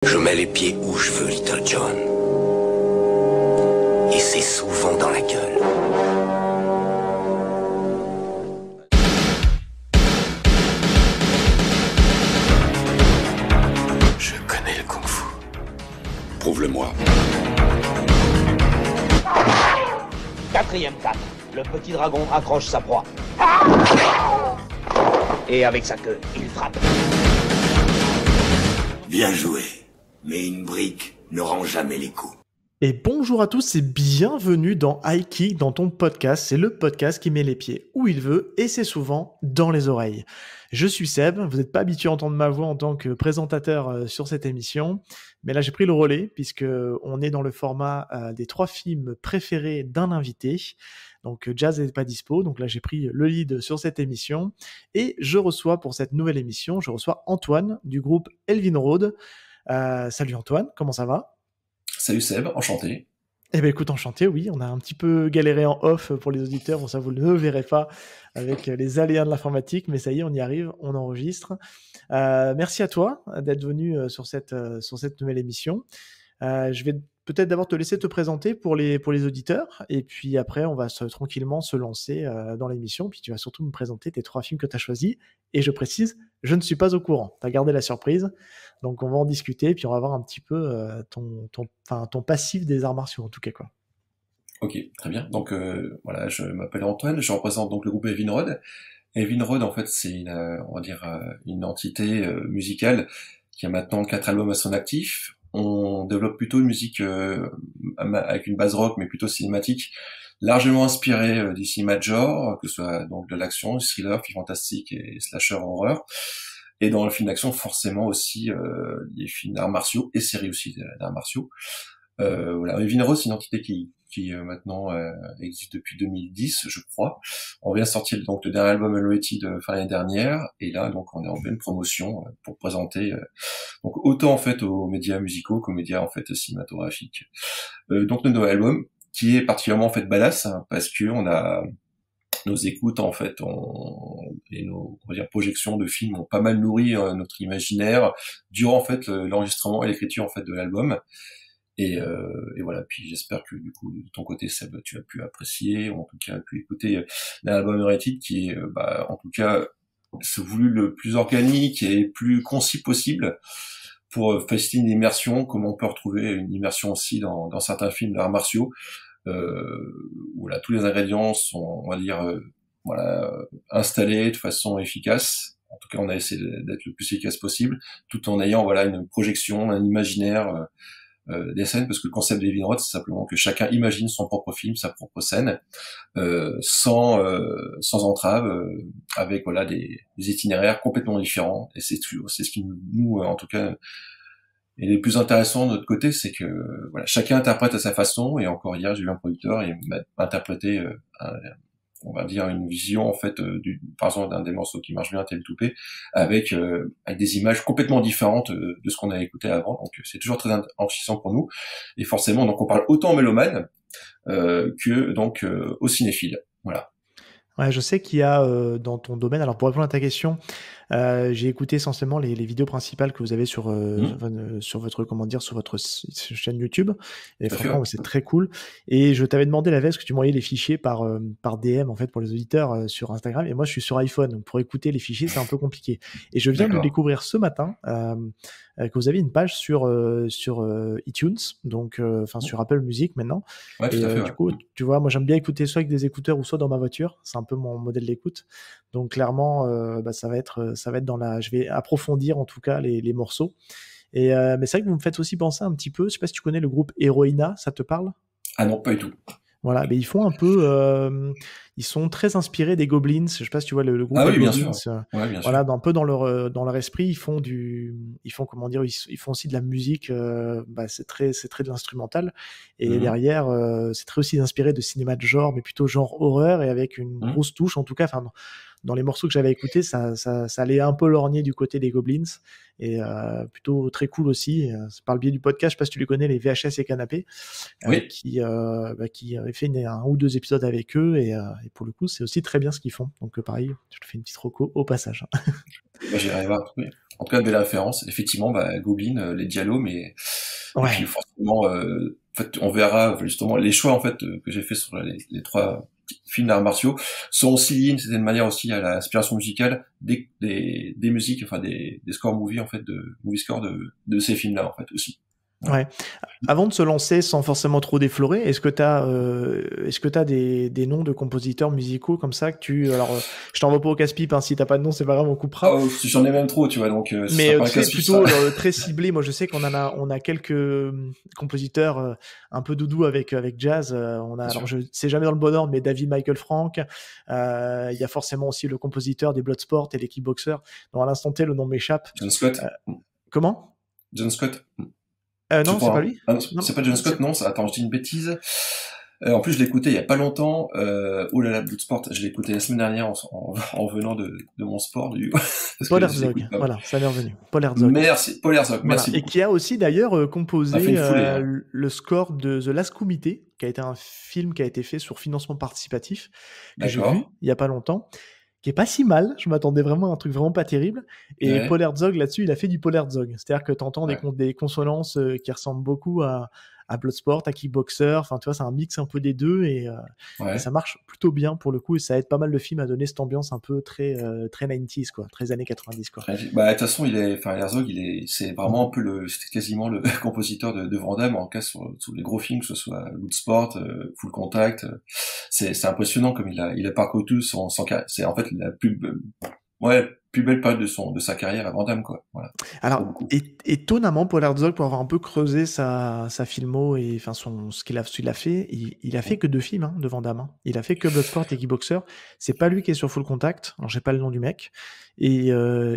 Je mets les pieds où je veux, Little John. Et c'est souvent dans la gueule. Je connais le kung-fu. Prouve-le-moi. Quatrième 4. Le petit dragon accroche sa proie. Et avec sa queue, il frappe. Bien joué. Mais une brique ne rend jamais les coups. Et bonjour à tous et bienvenue dans High Kick, dans ton podcast. C'est le podcast qui met les pieds où il veut et c'est souvent dans les oreilles. Je suis Seb, vous n'êtes pas habitué à entendre ma voix en tant que présentateur sur cette émission, mais là j'ai pris le relais puisque on est dans le format des 3 films préférés d'un invité. Donc Jazz n'est pas dispo, donc là j'ai pris le lead sur cette émission et je reçois pour cette nouvelle émission, Antoine du groupe Elvin Road. Salut Antoine, comment ça va ? Salut Seb, enchanté. Eh ben écoute, enchanté, oui, on a un petit peu galéré en off pour les auditeurs, bon ça vous ne le verrez pas avec les aléas de l'informatique, mais ça y est, on y arrive, on enregistre. Merci à toi d'être venu sur cette nouvelle émission. Je vais peut-être d'abord te laisser te présenter pour les auditeurs, et puis après on va tranquillement se lancer dans l'émission, puis tu vas surtout me présenter tes 3 films que tu as choisis, et je précise, je ne suis pas au courant, tu as gardé la surprise, donc on va en discuter, puis on va voir un petit peu ton passif des arts martiaux en tout cas, quoi. Ok, très bien. Donc voilà, je m'appelle Antoine, je représente donc le groupe Elvin Road. Elvin Road, en fait, c'est une entité musicale qui a maintenant 4 albums à son actif. On développe plutôt une musique avec une base rock, mais plutôt cinématique, largement inspirée du cinéma de genre, que ce soit donc de l'action, du thriller, film fantastique et slasher horreur. Et dans le film d'action, forcément aussi les films d'arts martiaux et séries aussi d'arts martiaux. Voilà, Elvin Road, c'est une entité qui maintenant existe depuis 2010, je crois. On vient de sortir donc le dernier album Unrated fin l'année dernière, et là donc on est en pleine promotion pour présenter donc autant en fait aux médias musicaux qu'aux médias en fait cinématographiques. Donc notre nouvel album qui est particulièrement en fait badass parce que on a nos écoutes en fait et nos projections de films ont pas mal nourri notre imaginaire durant en fait l'enregistrement et l'écriture en fait de l'album. Et voilà, puis j'espère que du coup de ton côté Seb tu as pu apprécier, ou en tout cas pu écouter l'album Unrated qui est en tout cas se voulu le plus organique et le plus concis possible pour faciliter une immersion, comme on peut retrouver une immersion aussi dans certains films d'arts martiaux où là tous les ingrédients sont, on va dire installés de façon efficace. En tout cas on a essayé d'être le plus efficace possible tout en ayant voilà une projection, un imaginaire des scènes, parce que le concept d'Elvin Road, c'est simplement que chacun imagine son propre film, sa propre scène, sans entrave, avec voilà des itinéraires complètement différents. Et c'est ce qui nous en tout cas est le plus intéressant de notre côté, c'est que voilà chacun interprète à sa façon. Et encore hier, j'ai vu un producteur et il m'a interprété on va dire une vision en fait par exemple d'un des morceaux qui marche bien, Tel Toupé, avec des images complètement différentes de ce qu'on a écouté avant. Donc c'est toujours très enrichissant pour nous. Et forcément, donc on parle autant aux mélomanes que donc aux cinéphiles. Voilà. Ouais, je sais qu'il y a dans ton domaine, alors pour répondre à ta question, j'ai écouté essentiellement les vidéos principales que vous avez sur votre sur votre chaîne YouTube, et franchement c'est très cool. Et je t'avais demandé la veille, parce que tu m'envoyais les fichiers par DM en fait pour les auditeurs sur Instagram, et moi je suis sur iPhone, donc pour écouter les fichiers c'est un peu compliqué. Et je viens de découvrir ce matin que vous avez une page sur iTunes, donc sur Apple Music maintenant. Ouais, et tout à fait, du coup, tu vois, moi j'aime bien écouter soit avec des écouteurs ou soit dans ma voiture. C'est un peu mon modèle d'écoute. Donc clairement, ça va être je vais approfondir en tout cas les morceaux. Et mais c'est vrai que vous me faites aussi penser un petit peu. Je sais pas si tu connais le groupe Heroina, ça te parle ? Ah non, pas du tout. Voilà, mais ils font un peu, ils sont très inspirés des Goblins. Je sais pas si tu vois le groupe oui, des bien Goblins. sûr. Ouais, bien Voilà, sûr. un peu dans leur esprit, ils font comment dire, ils font aussi de la musique. C'est très de l'instrumental. Et derrière, c'est très aussi inspiré de cinéma de genre, mais plutôt genre horreur, et avec une grosse touche, en tout cas. Enfin, dans les morceaux que j'avais écoutés, ça allait un peu lorgner du côté des Goblins, et plutôt très cool aussi. C'est par le biais du podcast, je sais pas si tu les connais, les VHS et Canapé, qui avaient fait un ou 2 épisodes avec eux, et pour le coup, c'est aussi très bien ce qu'ils font. Donc pareil, je te fais une petite reco au passage. J'irai voir. Oui. en tout cas de belles références. Effectivement, Goblin, les Diallo, mais et Ouais. puis forcément, en fait, on verra justement les choix en fait que j'ai fait sur les 3 films d'arts martiaux sont aussi liés d'une certaine manière aussi à l'inspiration musicale des musiques, enfin des scores movie en fait, de movie score de ces films-là en fait aussi. Ouais. Avant de se lancer sans forcément trop déflorer, est-ce que t'as des noms de compositeurs musicaux comme ça que alors, je t'envoie pas au casse-pipe, hein, si t'as pas de nom, c'est pas grave, on coupera. Oh, j'en ai même trop, tu vois, donc ce Mais sera pas un tu sais, casse-pipe, plutôt ça. très ciblé. Moi, je sais on a quelques compositeurs un peu doudou avec jazz. Bien Alors, sûr. je sais jamais dans le bon ordre, mais David Michael Frank. Il y a forcément aussi le compositeur des Bloodsport et des Kickboxers. dont à l'instant T, le nom m'échappe. John Scott. Comment John Scott. Je Non, c'est crois, pas hein. lui. Ah non, Non, c'est pas John Scott, non. Attends, je dis une bêtise. En plus, je l'ai écouté il y a pas longtemps. Oh là là, Bloodsport, je l'ai écouté la semaine dernière en venant de mon sport, parce Paul que je l'écoute Herzog. pas. Voilà, ça m'est revenu. Paul Herzog. Merci, Paul Herzog, Voilà. merci Et beaucoup. qui a aussi d'ailleurs A fait composé une foulée, hein. le score de The Last Comité, qui a été un film qui a été fait sur financement participatif, que j'ai vu D'accord. il y a pas longtemps, qui est pas si mal. Je m'attendais vraiment à un truc vraiment pas terrible. Et Ouais. Paul Herzog, là-dessus, il a fait du Paul Herzog. C'est-à-dire que t'entends Ouais. des consonances qui ressemblent beaucoup à Bloodsport, à Kickboxer. Enfin, tu vois, c'est un mix un peu des deux et Ouais. ça marche plutôt bien pour le coup. Et ça aide pas mal le film à donner cette ambiance un peu très 90s, quoi, très années 90, quoi. De toute façon, Herzog, c'est vraiment un peu c'était quasiment le compositeur de Van Damme, en cas sur les gros films, que ce soit Bloodsport, Full Contact. C'est impressionnant comme il a parcouru tout son carrière. C'est en fait la plus belle période de sa carrière à Van Damme, quoi. Voilà. Alors, Beaucoup. étonnamment, Paul Herzog, pour avoir un peu creusé sa filmo et enfin ce qu'il a fait, il a fait que 2 films de Van Damme. Il a fait que Bloodsport et Kickboxer. C'est pas lui qui est sur Full Contact. Alors, j'ai pas le nom du mec. Et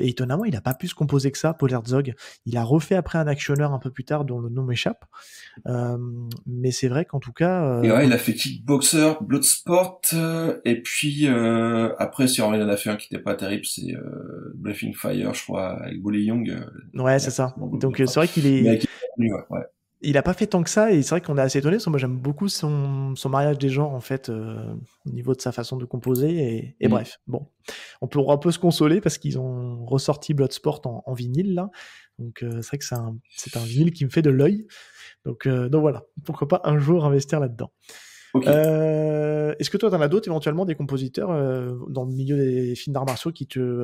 étonnamment, il a pas pu se composer que ça, Paul Herzog. Il a refait après un actionneur un peu plus tard, dont le nom m'échappe. Mais c'est vrai qu'en tout cas, Et ouais, il a fait Kickboxer, Bloodsport, et puis après, si on en a fait un qui était pas terrible, c'est Breathing Fire, je crois, avec Bolly Young. ouais, c'est ça. Donc c'est vrai qu'il Mais est, qui est connu, ouais. il a pas fait tant que ça, et c'est vrai qu'on est assez étonné, parce que moi j'aime beaucoup son mariage des genres, en fait, au niveau de sa façon de composer, et bref, bon. On pourra un peu se consoler, parce qu'ils ont ressorti Bloodsport en vinyle, là. Donc c'est vrai que c'est un vinyle qui me fait de l'œil. Donc voilà, pourquoi pas un jour investir là-dedans. Ok. Est-ce que toi, t'en as d'autres, éventuellement, des compositeurs dans le milieu des films d'arts martiaux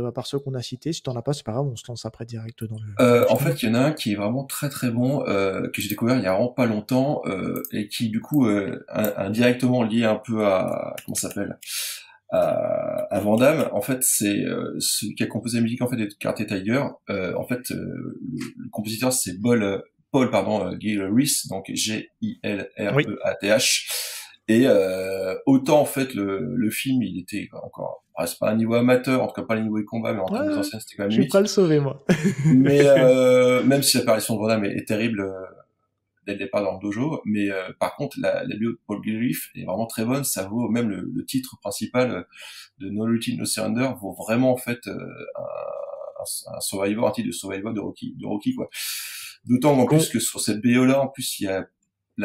à part ceux qu'on a cités? Si t'en as pas, c'est pas grave, on se lance après direct dans le En film. fait, il y en a un qui est vraiment très très bon, que j'ai découvert il y a vraiment pas longtemps, et qui du coup indirectement lié un peu à comment ça s'appelle, à Van Damme. En fait, c'est celui qui a composé la musique en fait de Karate Tiger. En fait, le compositeur c'est Paul Gilreath, donc Gilreath. Et autant en fait le film il était encore, c'est pas un niveau amateur, en tout cas pas le niveau de combat, mais en termes de mise en scène c'était quand même Je vais limite. pas le sauver, moi. Mais même si l'apparition de Van Damme est terrible dès le départ dans le dojo, mais par contre la bio de Paul Gilreath est vraiment très bonne. Ça vaut même le titre principal de No Retreat No Surrender vaut vraiment en fait un Survivor, un titre de Survivor de Rocky quoi. D'autant qu'en plus que sur cette BO là, en plus il y a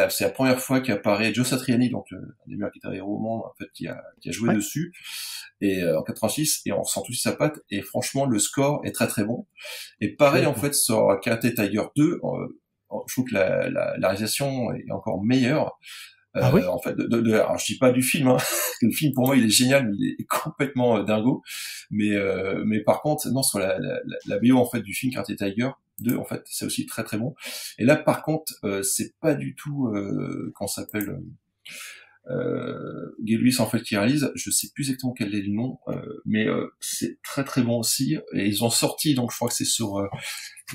c'est la première fois qu'apparaît Joe Satriani, donc un des meilleurs guitaristes au monde, en fait, qui a joué dessus, et en 86, et on ressent tout de suite sa patte, et franchement, le score est très très bon. Et pareil, en fait, sur Karate Tiger 2, je trouve que la réalisation est encore meilleure. Oui. En fait, alors je dis pas du film, hein, le film pour moi il est génial, mais il est complètement dingo. Mais par contre, non, sur la BO en fait du film Karate Tiger 2, en fait, c'est aussi très très bon. Et là, par contre, c'est pas du tout qu'on s'appelle Gilreath en fait qui réalise. Je sais plus exactement quel est le nom, mais c'est très très bon aussi. Et ils ont sorti, donc je crois que c'est sur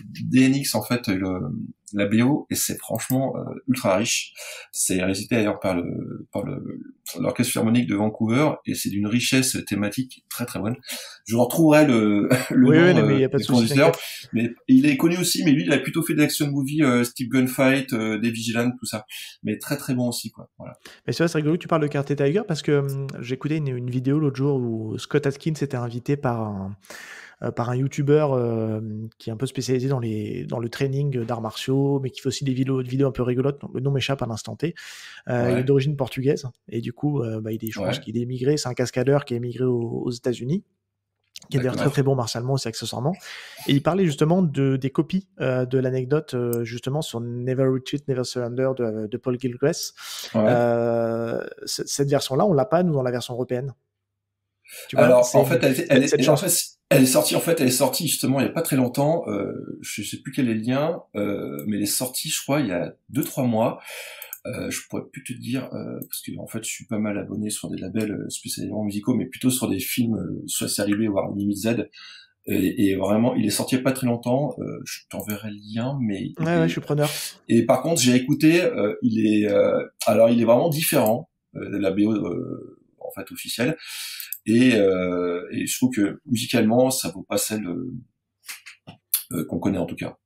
DNX en fait la BO, et c'est franchement ultra riche. C'est réalisé d'ailleurs par l'orchestre philharmonique de Vancouver, et c'est d'une richesse thématique très très bonne. Je retrouverai le nom mais y a pas de du souci, compositeur, mais il est connu aussi, mais lui il a plutôt fait de l'action movie, Steve Gunfight, des Vigilant, tout ça, mais très très bon aussi quoi. Voilà. Mais c'est vrai, c'est rigolo que tu parles de Karate Tiger, parce que j'ai écouté une vidéo l'autre jour où Scott Atkins était invité par un YouTuber qui est un peu spécialisé dans le training d'arts martiaux, mais qui fait aussi des vidéos un peu rigolotes. Le nom m'échappe à l'instant T. Il est d'origine portugaise, et du coup, je pense qu'il est émigré. C'est un cascadeur qui est émigré aux États-Unis. qui est d'ailleurs très très bon martialement aussi accessoirement. Et il parlait justement des copies de l'anecdote justement sur Never Retreat, Never Surrender de Paul Gilchrist. Ouais. Cette version-là, on l'a pas nous dans la version européenne. Tu vois, alors en fait, elle est sortie justement il y a pas très longtemps. Je sais plus quel est le lien, mais elle est sortie, je crois, il y a 2-3 mois. Je pourrais plus te dire parce que en fait je suis pas mal abonné sur des labels spécialement musicaux, mais plutôt sur des films, soit série B voire limite Z. Et vraiment, il est sorti il y a pas très longtemps. Je t'enverrai le lien, mais ouais, je suis preneur. Et par contre, j'ai écouté. Il est vraiment différent de la BO en fait officielle. Et je trouve que musicalement, ça vaut pas celle qu'on connaît en tout cas.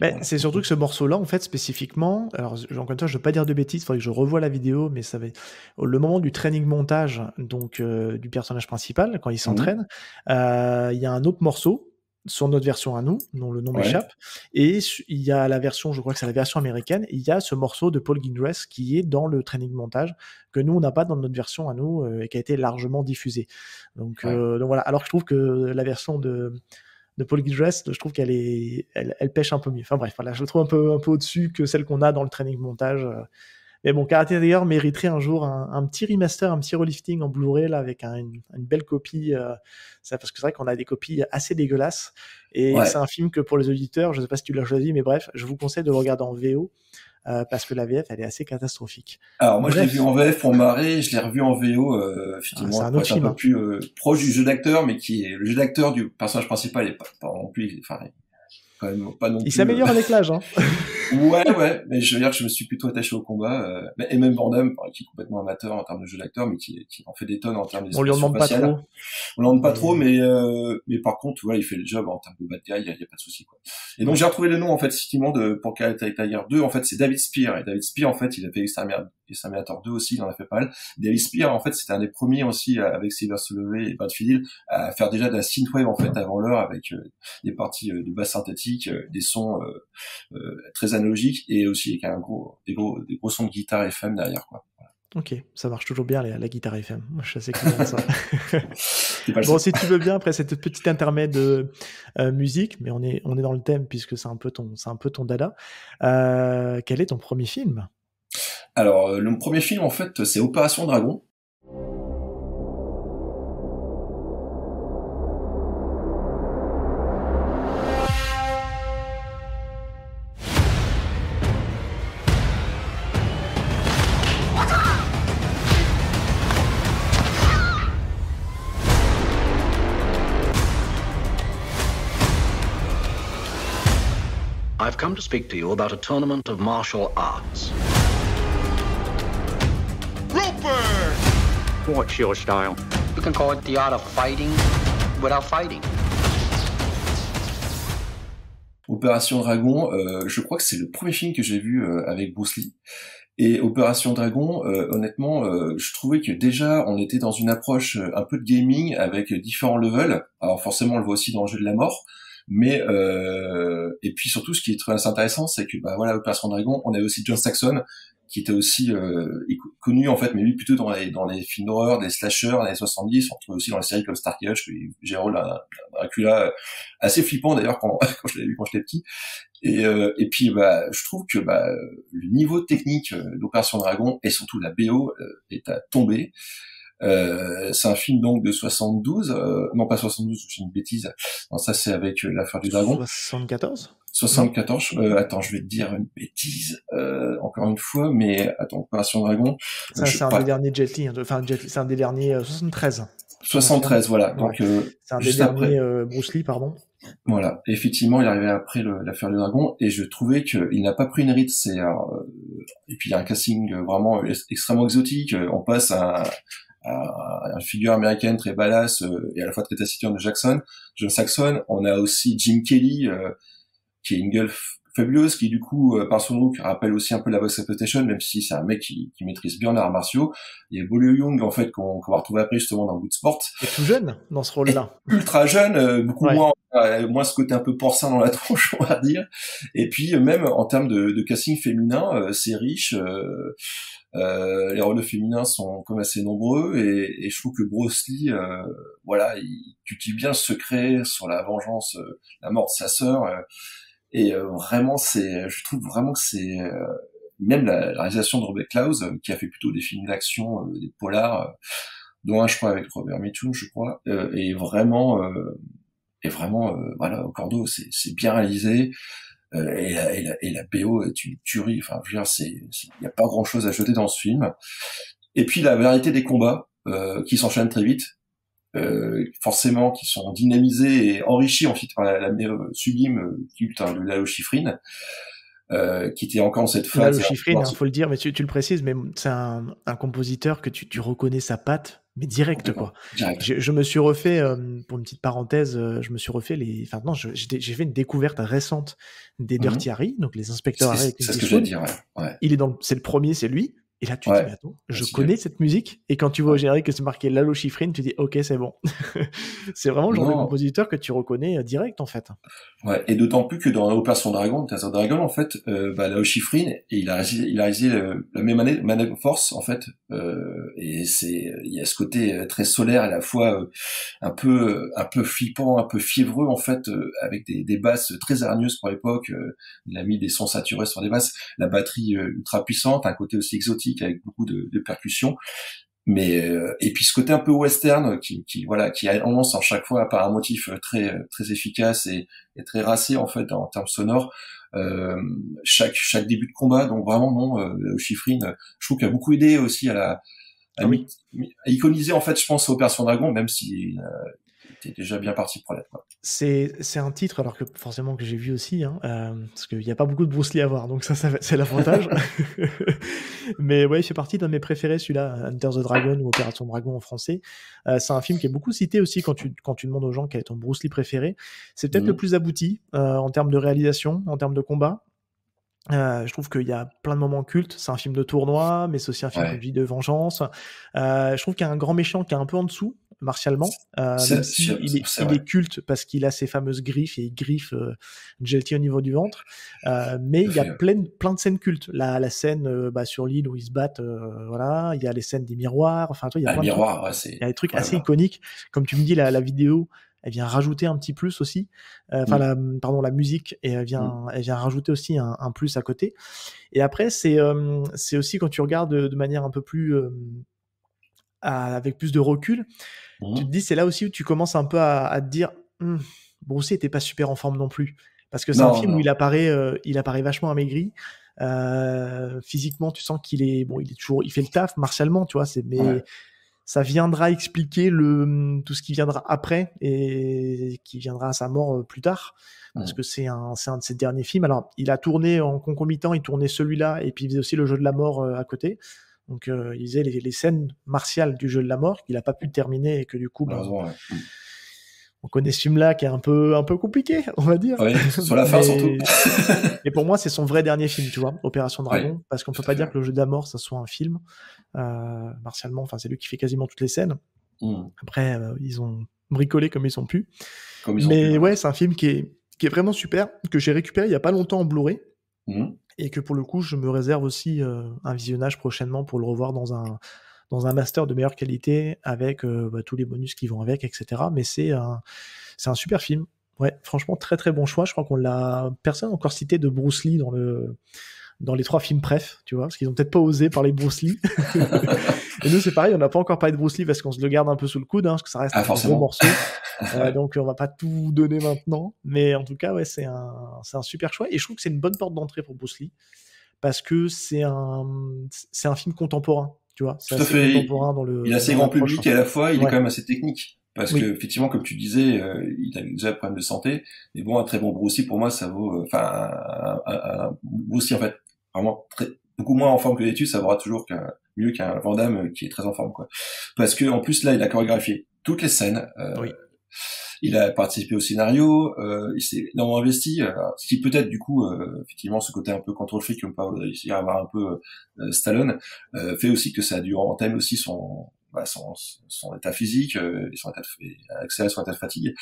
Mais c'est surtout que ce morceau-là, en fait, spécifiquement, alors encore une fois, je veux pas dire de bêtises, il faudrait que je revoie la vidéo, mais ça va être le moment du training montage, donc du personnage principal, quand il s'entraîne, il y a un autre morceau sur notre version à nous, dont le nom m'échappe, et il y a la version, je crois que c'est la version américaine, il y a ce morceau de Paul Gilchrist qui est dans le training montage, que nous, on n'a pas dans notre version à nous, et qui a été largement diffusé. Donc voilà, alors que je trouve que la version de Paul Gilchrist, je trouve elle pêche un peu mieux. Enfin bref, voilà, je le trouve un peu au-dessus que celle qu'on a dans le training montage. Mais bon, Karate Tiger mériterait un jour un petit remaster, un petit relifting en Blu-ray là, avec une belle copie. Parce que c'est vrai qu'on a des copies assez dégueulasses. Et c'est un film que pour les auditeurs, je ne sais pas si tu l'as choisi, mais bref, je vous conseille de le regarder en VO. Parce que la VF, elle est assez catastrophique. Alors moi, je l'ai vu en VF pour marrer, je l'ai revu en VO, effectivement, c'est un autre film, un peu plus proche du jeu d'acteur, mais le jeu d'acteur du personnage principal est pas non plus, enfin, quand même pas non plus. Il s'améliore avec l'âge, hein. Ouais, mais je veux dire que je me suis plutôt attaché au combat, et même Van Damme, qui est complètement amateur en termes de jeu d'acteur, mais qui en fait des tonnes en termes d'expression faciale. On lui en demande pas trop. On lui en demande pas trop, mais par contre, voilà, il fait le job en termes de bad guy, il y a pas de souci, quoi. Et donc, j'ai retrouvé le nom, en fait, effectivement, pour Karate Tiger 2, en fait, c'est David Spear. Et David Spear, en fait, il a fait Exterminator 2 aussi, il en a fait pas mal. David Spear, en fait, c'était un des premiers aussi, avec Sylvester Stallone et Brad Fiedel, à faire déjà de la synthwave, en fait, avant l'heure, avec des parties de basse synthétique, des sons très analogiques, et aussi avec des gros sons de guitare FM derrière, quoi. Voilà. Ok, ça marche toujours bien la guitare FM. Moi, je suis assez content de ça. Bon, si tu veux bien, après cette petite intermède musique, mais on est dans le thème puisque c'est un peu ton dada. Quel est ton premier film ? Alors, le premier film, en fait, c'est Opération Dragon. I've come to speak to you about a tournament of martial arts. Roper! What's your style? You can call it the art of fighting without fighting. Opération Dragon, je crois que c'est le premier film que j'ai vu avec Bruce Lee. Et Opération Dragon, honnêtement, je trouvais que déjà on était dans une approche un peu de gaming avec différents levels. Alors forcément, on le voit aussi dans le jeu de la mort. Mais et puis surtout, ce qui est très intéressant, c'est que voilà, Opération Dragon, on avait aussi John Saxon, qui était aussi connu en fait, mais lui plutôt dans les films d'horreur, des slashers dans les 70. On retrouve aussi dans les séries comme Starkey, qui j'ai un rôle d'un Dracula assez flippant d'ailleurs quand je l'avais vu quand j'étais petit. Et puis je trouve que le niveau technique d'Opération Dragon et surtout la BO est à tomber. C'est un film donc de 72, non pas 72, c'est une bêtise. Non, ça c'est avec l'affaire du dragon. 74. Attends, je vais te dire une bêtise encore une fois, mais attends, Opération Dragon. Ça c'est un des derniers Jet Li, enfin Jet Li, c'est un des derniers 73. 73, voilà. Donc c'est un des derniers Bruce Lee, pardon. Voilà, effectivement, il est arrivé après l'affaire du dragon, et je trouvais qu'il n'a pas pris une ride. Et puis il y a un casting vraiment extrêmement exotique. On passe à une figure américaine très badass et à la fois très taciturne de John Saxon. On a aussi Jim Kelly qui est fabuleuse, qui du coup, par son look, rappelle aussi un peu la boxe exploitation, même si c'est un mec qui maîtrise bien les arts martiaux. Il y a Boleo Young, en fait, qu'on va retrouver après justement dans Bloodsport. Et tout jeune dans ce rôle-là. Ultra jeune, beaucoup Ouais. moins ce côté un peu porcin dans la tronche, on va dire. Et puis même en termes de casting féminin, c'est riche. Les rôles féminins sont comme assez nombreux, et je trouve que Bruce Lee, voilà, il cultive bien le secret sur la vengeance, la mort de sa sœur. Et vraiment, je trouve vraiment que c'est même la réalisation de Robert Klaus, qui a fait plutôt des films d'action, des polars, dont un, je crois, avec Robert Mitchum, je crois, et vraiment, voilà, au cordeau, c'est bien réalisé, et la BO est une tuerie. Enfin, je veux dire, il y a pas grand chose à jeter dans ce film. Et puis la variété des combats, qui s'enchaînent très vite. Forcément qui sont dynamisés et enrichis ensuite par la sublime culte de Lalo Schifrin, qui était encore dans cette phase. Lalo Schifrin, faut le dire, mais tu le précises, mais c'est un compositeur que tu reconnais sa patte, mais direct, quoi. Direct. Je me suis refait, pour une petite parenthèse, je me suis refait j'ai fait une découverte récente des Dirty Harry, donc les inspecteurs Harry. C'est ce que je veux dire, ouais. Il est c'est le premier, c'est lui. Et là, tu te dis, mais attends, je connais cette musique. Et quand tu vois au générique que c'est marqué Lalo Schifrin, tu dis, ok, c'est bon. C'est vraiment le genre de compositeur que tu reconnais direct, en fait. Ouais, et d'autant plus que dans Opération Dragon, Desert Dragon, en fait, Lalo Schifrin, il a réalisé la même année Man of Force, en fait, et il y a ce côté très solaire, à la fois un peu flippant, un peu fiévreux, en fait, avec des basses très hargneuses pour l'époque. Il a mis des sons saturés sur des basses, la batterie ultra puissante, un côté aussi exotique avec beaucoup de percussions. Mais et puis ce côté un peu western qui annonce à chaque fois par un motif très efficace et très racé, en fait, en termes sonores, chaque début de combat. Donc vraiment Schifrin, je trouve qu'il a beaucoup aidé aussi à iconiser, en fait, je pense, Opération Dragon, même si était déjà bien parti pour l'être, quoi. C'est un titre, alors que forcément que j'ai vu aussi, parce qu'il n'y a pas beaucoup de Bruce Lee à voir, donc ça c'est l'avantage. Mais ouais, il fait partie d'un de mes préférés, celui-là, Enter the Dragon ou Opération Dragon en français. C'est un film qui est beaucoup cité aussi quand tu demandes aux gens quel est ton Bruce Lee préféré. C'est peut-être le plus abouti en termes de réalisation, en termes de combat. Je trouve qu'il y a plein de moments cultes. C'est un film de tournoi, mais c'est aussi un film de vengeance. Je trouve qu'il y a un grand méchant qui est un peu en dessous, martialement. Même si il est culte parce qu'il a ses fameuses griffes et il griffe Jelty au niveau du ventre. Mais il y a plein de scènes cultes. La scène sur l'île où ils se battent, voilà. Il y a les scènes des miroirs. Enfin, il y a plein de trucs. Il y a des trucs assez iconiques. Comme tu me dis, la vidéo, elle vient rajouter un petit plus aussi. La musique, et elle vient rajouter aussi un plus à côté. Et après, c'est aussi quand tu regardes de manière un peu plus avec plus de recul, tu te dis, c'est là aussi où tu commences un peu à te dire, Bruce Lee était pas super en forme non plus, parce que c'est un film où il apparaît vachement amaigri. Physiquement, tu sens qu'il est il fait le taf martialement, tu vois. Ça viendra expliquer tout ce qui viendra après et qui viendra à sa mort plus tard, parce que c'est un de ses derniers films. Alors, il a tourné en concomitant, il tournait celui-là et puis il faisait aussi le jeu de la mort à côté. Donc, il faisait les scènes martiales du jeu de la mort qu'il n'a pas pu terminer et que du coup, on connaît ce film-là qui est un peu compliqué, on va dire. Oui, sur la fin surtout. Et pour moi, c'est son vrai dernier film, tu vois, Opération Dragon, parce qu'on peut pas dire que le jeu de la mort, ça soit un film. Martialement, enfin, c'est lui qui fait quasiment toutes les scènes. Après, ils ont bricolé comme ils ont pu. C'est un film qui est vraiment super, que j'ai récupéré il y a pas longtemps en Blu-ray. Et que pour le coup, je me réserve aussi un visionnage prochainement pour le revoir dans un master de meilleure qualité avec tous les bonus qui vont avec, etc. Mais c'est un super film. Ouais, franchement, très très bon choix. Je crois personne n'a encore cité de Bruce Lee dans les 3 films préf, tu vois, parce qu'ils ont peut-être pas osé parler de Bruce Lee. Et nous, c'est pareil, on n'a pas encore parlé de Bruce Lee parce qu'on se le garde un peu sous le coude, parce que ça reste un gros morceau. Donc, on va pas tout donner maintenant. Mais en tout cas, ouais, c'est un super choix. Et je trouve que c'est une bonne porte d'entrée pour Bruce Lee parce que c'est un film contemporain, tu vois. C'est assez contemporain il a assez grand public et à la fois, il est quand même assez technique. Parce que, effectivement, comme tu disais, il a déjà un problème de santé. Mais bon, un très bon Bruce Lee, pour moi, ça vaut, un Bruce Lee, en fait, vraiment beaucoup moins en forme que d'habitude, ça vaudra toujours mieux qu'un Van Damme qui est très en forme, quoi. Parce que, en plus, là, il a chorégraphié toutes les scènes. Il a participé au scénario, il s'est énormément investi, ce qui peut-être du coup, effectivement, ce côté un peu contrôle fric, comme pas réussir à avoir un peu Stallone, fait aussi que ça a dû entamer aussi son état physique, accélérer son état de fatigue,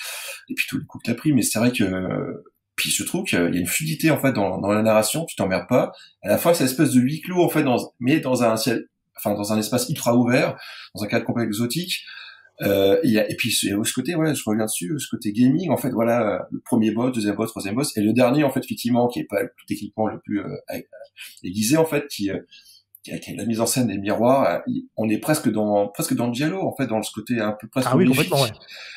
et puis tous les coups qu'il a pris. Mais c'est vrai que puis je trouve qu'il y a une fluidité en fait dans la narration, tu t'emmerdes pas. À la fois c'est une espèce de huis clos en fait, mais dans un ciel, enfin dans un espace ultra ouvert, dans un cadre complètement exotique. Et puis ce côté, voilà, je reviens dessus, ce côté gaming, en fait, voilà, le premier boss, deuxième boss, troisième boss, et le dernier, en fait, effectivement, qui est pas tout techniquement le plus aiguisé, en fait, qui avec la mise en scène des miroirs, on est presque dans le giallo, en fait, dans ce côté un peu presque complètement, ouais.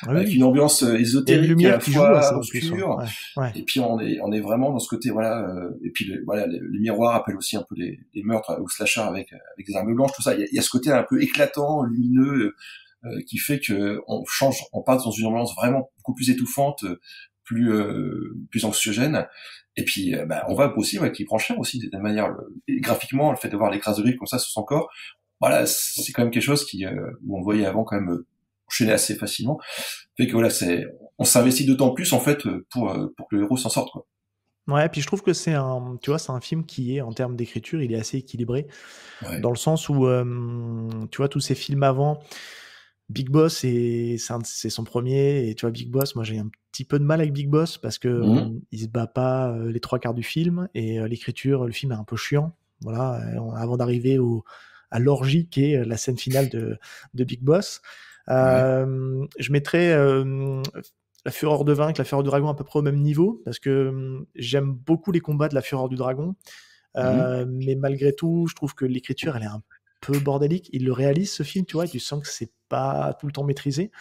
Avec une ambiance ésotérique, lumière à la qui fois joue, obscure, ouais. et puis on est vraiment dans ce côté, voilà, et puis les miroirs appellent aussi un peu les meurtres au slasher avec des armes blanches, tout ça. Il y a ce côté un peu éclatant, lumineux, qui fait que on passe dans une ambiance vraiment beaucoup plus étouffante, plus anxiogène. Et puis, on voit aussi, qui prend cher aussi d'une manière, et graphiquement, le fait de voir les traces de griffes comme ça sur son corps, voilà, c'est quand même quelque chose où on le voyait avant quand même enchaîner assez facilement. Fait que voilà, on s'investit d'autant plus en fait pour que le héros s'en sorte, quoi. Ouais, puis je trouve que c'est un film qui est, en termes d'écriture, il est assez équilibré, dans le sens où, tu vois, tous ces films avant, Big Boss, c'est son premier, et tu vois, Big Boss, moi j'ai un petit peu de mal avec Big Boss parce que il se bat pas les 3/4 du film, et l'écriture, le film est un peu chiant, voilà, avant d'arriver à l'orgie qui est la scène finale de Big Boss. Je mettrais la Fureur de Vaincre, la Fureur du Dragon à peu près au même niveau, parce que j'aime beaucoup les combats de la Fureur du Dragon, mais malgré tout, je trouve que l'écriture, elle est un peu bordélique. Il le réalise, ce film, tu vois, et tu sens que c'est pas tout le temps maîtrisé.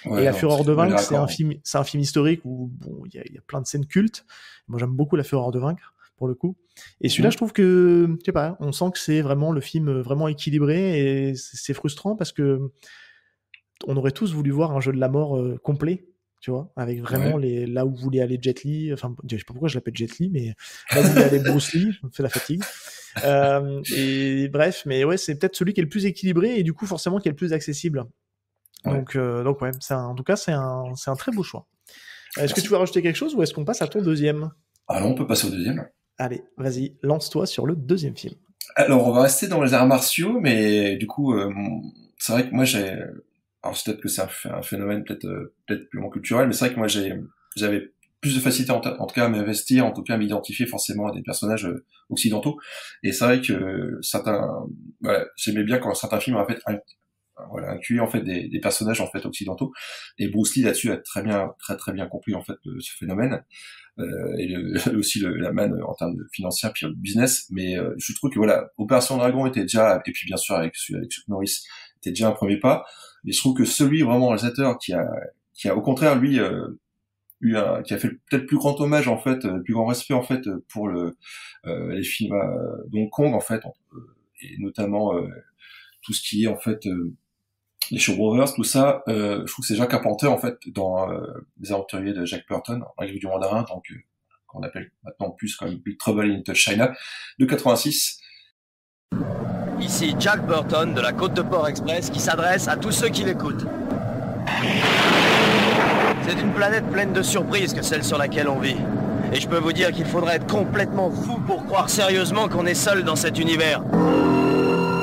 Et la Fureur de Vaincre, c'est un film historique où bon, il y a plein de scènes cultes. Moi, j'aime beaucoup la Fureur de Vaincre, pour le coup. Et celui-là, je trouve que, je sais pas, on sent que c'est vraiment le film vraiment équilibré, et c'est frustrant parce que on aurait tous voulu voir un jeu de la mort complet, tu vois, avec vraiment là où voulait aller Jet Li, enfin, je sais pas pourquoi je l'appelle Jet Li, mais là où voulait aller Bruce Lee, ça me fait la fatigue. Et bref, mais ouais, c'est peut-être celui qui est le plus équilibré, et du coup, forcément, qui est le plus accessible. Donc ouais, en tout cas, c'est un très beau choix. Est-ce que tu veux rajouter quelque chose, ou est-ce qu'on passe à ton deuxième? Ah non, on peut passer au deuxième. Allez, vas-y, lance-toi sur le deuxième film. Alors, on va rester dans les arts martiaux, mais du coup, c'est vrai que moi alors c'est peut-être que c'est un phénomène peut-être purement culturel, mais c'est vrai que moi j'avais plus de facilité en tout cas à m'investir, en tout cas à m'identifier forcément à des personnages occidentaux. Et c'est vrai que j'aimais bien quand certains films en fait incluaient en fait des personnages en fait occidentaux. Et Bruce Lee là-dessus a très bien compris en fait ce phénomène. Et aussi la manne en termes de financier puis le business. Mais je trouve que voilà, Opération Dragon était déjà, et puis bien sûr avec Chuck Norris, était déjà un premier pas. Mais je trouve que celui vraiment réalisateur qui a au contraire lui qui a fait peut-être plus grand hommage en fait, plus grand respect en fait pour les films d'Hong Kong en fait, et notamment tout ce qui est en fait les Shaw Brothers, tout ça, je trouve que c'est Jacques Carpenter en fait dans Les Aventuriers de Jack Burton, en Livre du Mandarin, donc qu'on appelle maintenant plus comme Big Trouble in Little China, de 86. Ici Jack Burton de la Côte de Port Express qui s'adresse à tous ceux qui l'écoutent. C'est une planète pleine de surprises que celle sur laquelle on vit. Et je peux vous dire qu'il faudrait être complètement fou pour croire sérieusement qu'on est seul dans cet univers.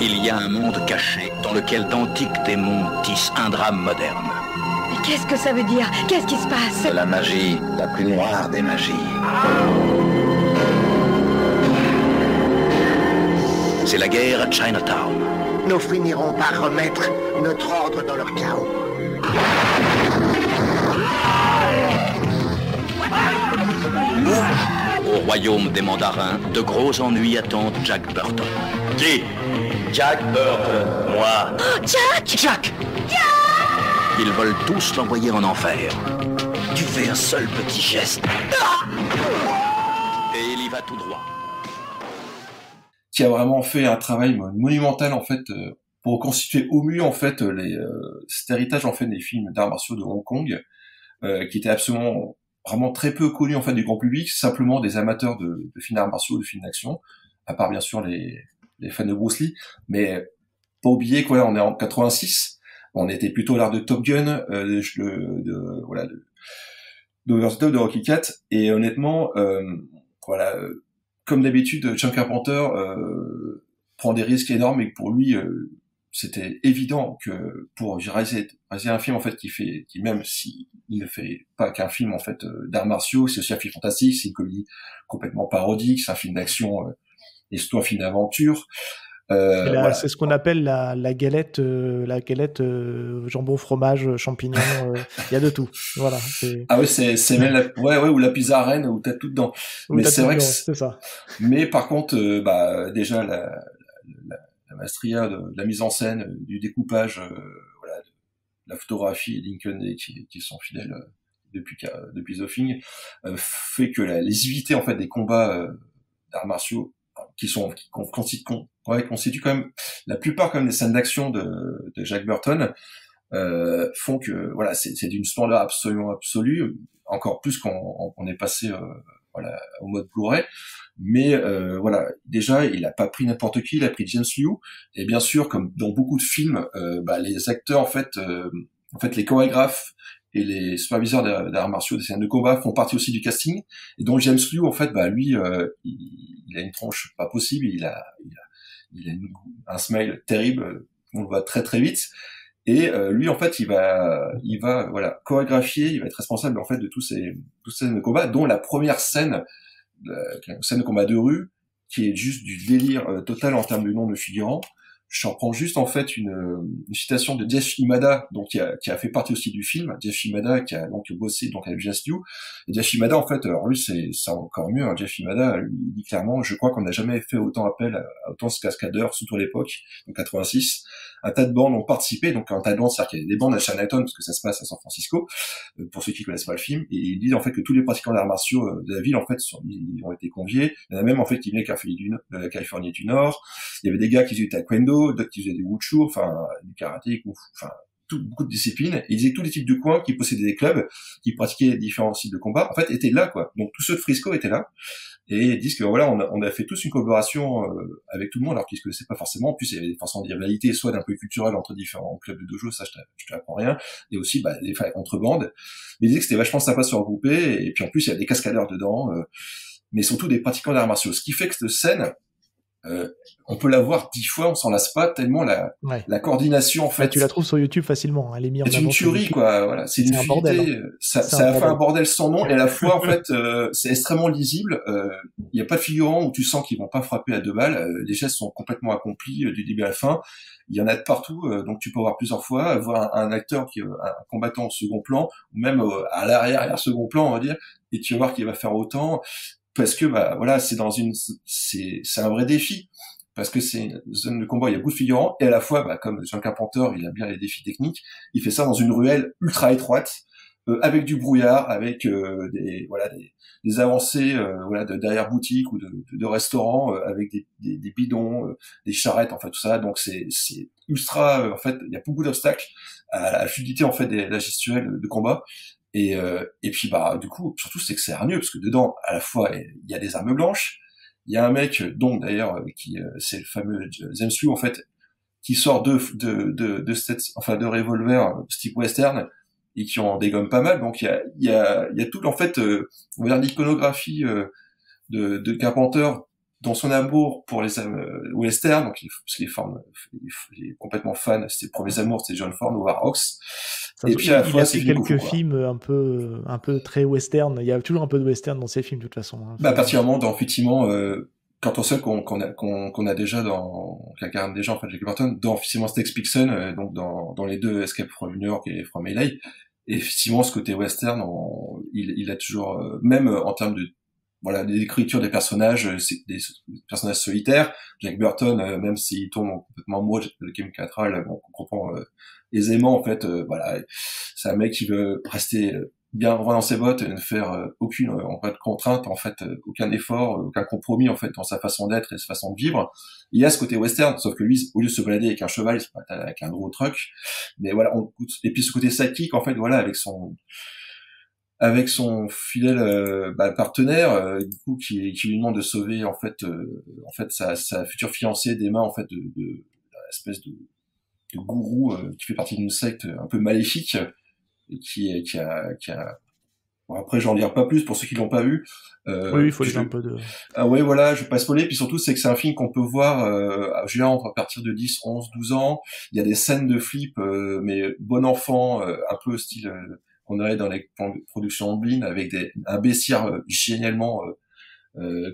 Il y a un monde caché dans lequel d'antiques démons tissent un drame moderne. Mais qu'est-ce que ça veut dire? Qu'est-ce qui se passe? C'est la magie, la plus noire des magies. C'est la guerre à Chinatown. Nous finirons par remettre notre ordre dans leur chaos. Au royaume des mandarins, de gros ennuis attendent Jack Burton. Qui? Jack Burton. Moi. Oh, Jack! Jack! Ils veulent tous l'envoyer en enfer. Tu fais un seul petit geste. Et il y va tout droit. Qui a vraiment fait un travail monumental en fait pour reconstituer au mieux en fait cet héritage en fait des films d'arts martiaux de Hong Kong, qui était absolument vraiment très peu connu en fait du grand public, simplement des amateurs de films d'arts martiaux, de films d'action, à part bien sûr les fans de Bruce Lee, mais pas oublier quoi, on est en 86, on était plutôt à l'ère de Top Gun, d'Over the Top de Rocky IV. Et honnêtement, voilà, comme d'habitude, John Carpenter prend des risques énormes et pour lui, c'était évident que pour réaliser un film en fait qui même si il ne fait pas qu'un film en fait d'arts martiaux, c'est aussi un film fantastique, c'est une comédie complètement parodique, c'est un film d'action et surtout un film d'aventure. Voilà. C'est ce qu'on appelle la galette jambon, fromage, champignons. Il y a de tout. Voilà. Ah oui, c'est même ou la pizza reine où t'as tout dedans. Mais c'est vrai que c'est ça. Mais par contre, déjà la maestria de la mise en scène, du découpage, voilà, de la photographie et Lincoln Day qui sont fidèles depuis The Thing, fait que la lisibilité en fait des combats d'arts martiaux qui constituent quand même la plupart comme des scènes d'action de Jack Burton font que voilà c'est d'une splendeur absolument absolue, encore plus quand on est passé voilà au mode Blu-ray. Mais voilà, déjà il a pas pris n'importe qui, il a pris James Liu, et bien sûr comme dans beaucoup de films, les acteurs en fait les chorégraphes et les superviseurs d'arts martiaux des scènes de combat font partie aussi du casting. Et donc James Liu en fait lui il a une tronche pas possible, il a un smile terrible, on le voit très très vite. Et lui en fait il va voilà chorégraphier, il va être responsable en fait de toutes ces scènes de combat, dont la première scène de combat de rue qui est juste du délire total en termes de nom de figurants. Je reprends juste en fait une citation de Jeff Imada, donc qui a fait partie aussi du film. Jeff Imada qui a donc bossé donc avec James Liu. Et Jeff Imada en fait, alors lui c'est encore mieux. Hein. Jeff Imada lui il dit clairement, je crois qu'on n'a jamais fait autant appel à autant de cascadeurs, surtout à l'époque, en 86. Un tas de bandes ont participé, donc un tas de bandes, c'est-à-dire qu'il y a des bandes à Chinatown parce que ça se passe à San Francisco, pour ceux qui connaissent pas le film. Et il dit en fait que tous les pratiquants d'arts martiaux de la ville en fait ils ont été conviés. Il y en a même en fait qui venaient de la Californie du Nord. Il y avait des gars qui faisaient du taekwondo, d'autres qui faisaient du wushu, enfin du karaté, enfin beaucoup de disciplines. Et il disait que tous les types de coins qui possédaient des clubs, qui pratiquaient différents styles de combat, en fait étaient là quoi. Donc tous ceux de Frisco étaient là. Et ils disent que voilà, on a fait tous une collaboration avec tout le monde, alors qu'ils se connaissaient pas forcément. En plus, il y avait forcément des rivalités, soit d'un peu culturelles entre différents clubs de dojo, ça je te apprends rien, et aussi des failles entre bandes. Mais ils disaient que c'était vachement sympa de se regrouper, et puis en plus il y a des cascadeurs dedans, mais surtout des pratiquants d'arts martiaux. Ce qui fait que cette scène, on peut la voir 10 fois, on s'en lasse pas tellement la coordination en fait. Tu la trouves sur YouTube facilement, elle est mise en avant. C'est une tuerie quoi, voilà, c'est une fluidité, hein. Ça a fait un bordel sans nom et à la fois en fait c'est extrêmement lisible, il y a pas de figurants où tu sens qu'ils vont pas frapper à deux balles, les gestes sont complètement accomplis du début à la fin. Il y en a de partout, donc tu peux voir plusieurs fois, voir un acteur qui un combattant au second plan ou même à l'arrière second plan on va dire, et tu vas voir qu'il va faire autant. Parce que voilà, c'est un vrai défi, parce que c'est une zone de combat, il y a beaucoup de figurants, et à la fois, comme John Carpenter, il a bien les défis techniques, il fait ça dans une ruelle ultra étroite, avec du brouillard, avec des avancées voilà derrière boutique ou de restaurants, avec des bidons, des charrettes, en fait tout ça. Donc c'est ultra, en fait, il y a beaucoup d'obstacles à la fluidité en fait de la gestuelle de combat. Et puis du coup surtout c'est que c'est hargneux parce que dedans à la fois il y a des armes blanches, il y a un mec dont d'ailleurs qui c'est le fameux James Liu en fait qui sort de revolver type western et qui en dégomme pas mal. Donc il y a tout en fait on va dire l'iconographie de Carpenter dans son amour pour les western, donc parce qu'il est complètement fan, ses premiers amours c'était John Ford ou War Hawks. Et puis à la fois, c'est quelques films un peu très western. Il y a toujours un peu de western dans ces films de toute façon. Hein. Particulièrement dans effectivement quand on sait qu'on a déjà qu'on incarne déjà en fait Jack Burton dans officiellement Snakes Plissken, donc dans les deux Escape from New York et From LA. Et effectivement ce côté western, il a toujours même en termes de voilà l'écriture des personnages, c'est des personnages solitaires. Jack Burton, même s'il tombe complètement amoureux de Kim Cattrall, on comprend aisément en fait voilà, c'est un mec qui veut rester bien droit dans ses bottes et ne faire aucune en fait contrainte en fait, aucun effort, aucun compromis en fait dans sa façon d'être et sa façon de vivre. Il y a ce côté western, sauf que lui au lieu de se balader avec un cheval, il se balade avec un gros truck. Mais voilà, et puis ce côté sidekick en fait voilà avec son fidèle partenaire du coup qui lui demande de sauver en fait sa future fiancée des mains en fait de espèce de gourou qui fait partie d'une secte un peu maléfique et qui a Bon, après, j'en dirai pas plus pour ceux qui l'ont pas vu. Oui, il faut les un peu de... Ah ouais, voilà, je vais pas spoiler. Puis surtout, c'est que c'est un film qu'on peut voir, à partir de 10, 11, 12 ans. Il y a des scènes de flip, mais bon enfant, un peu style qu'on aurait dans les productions Amblin, avec un bestiaire génialement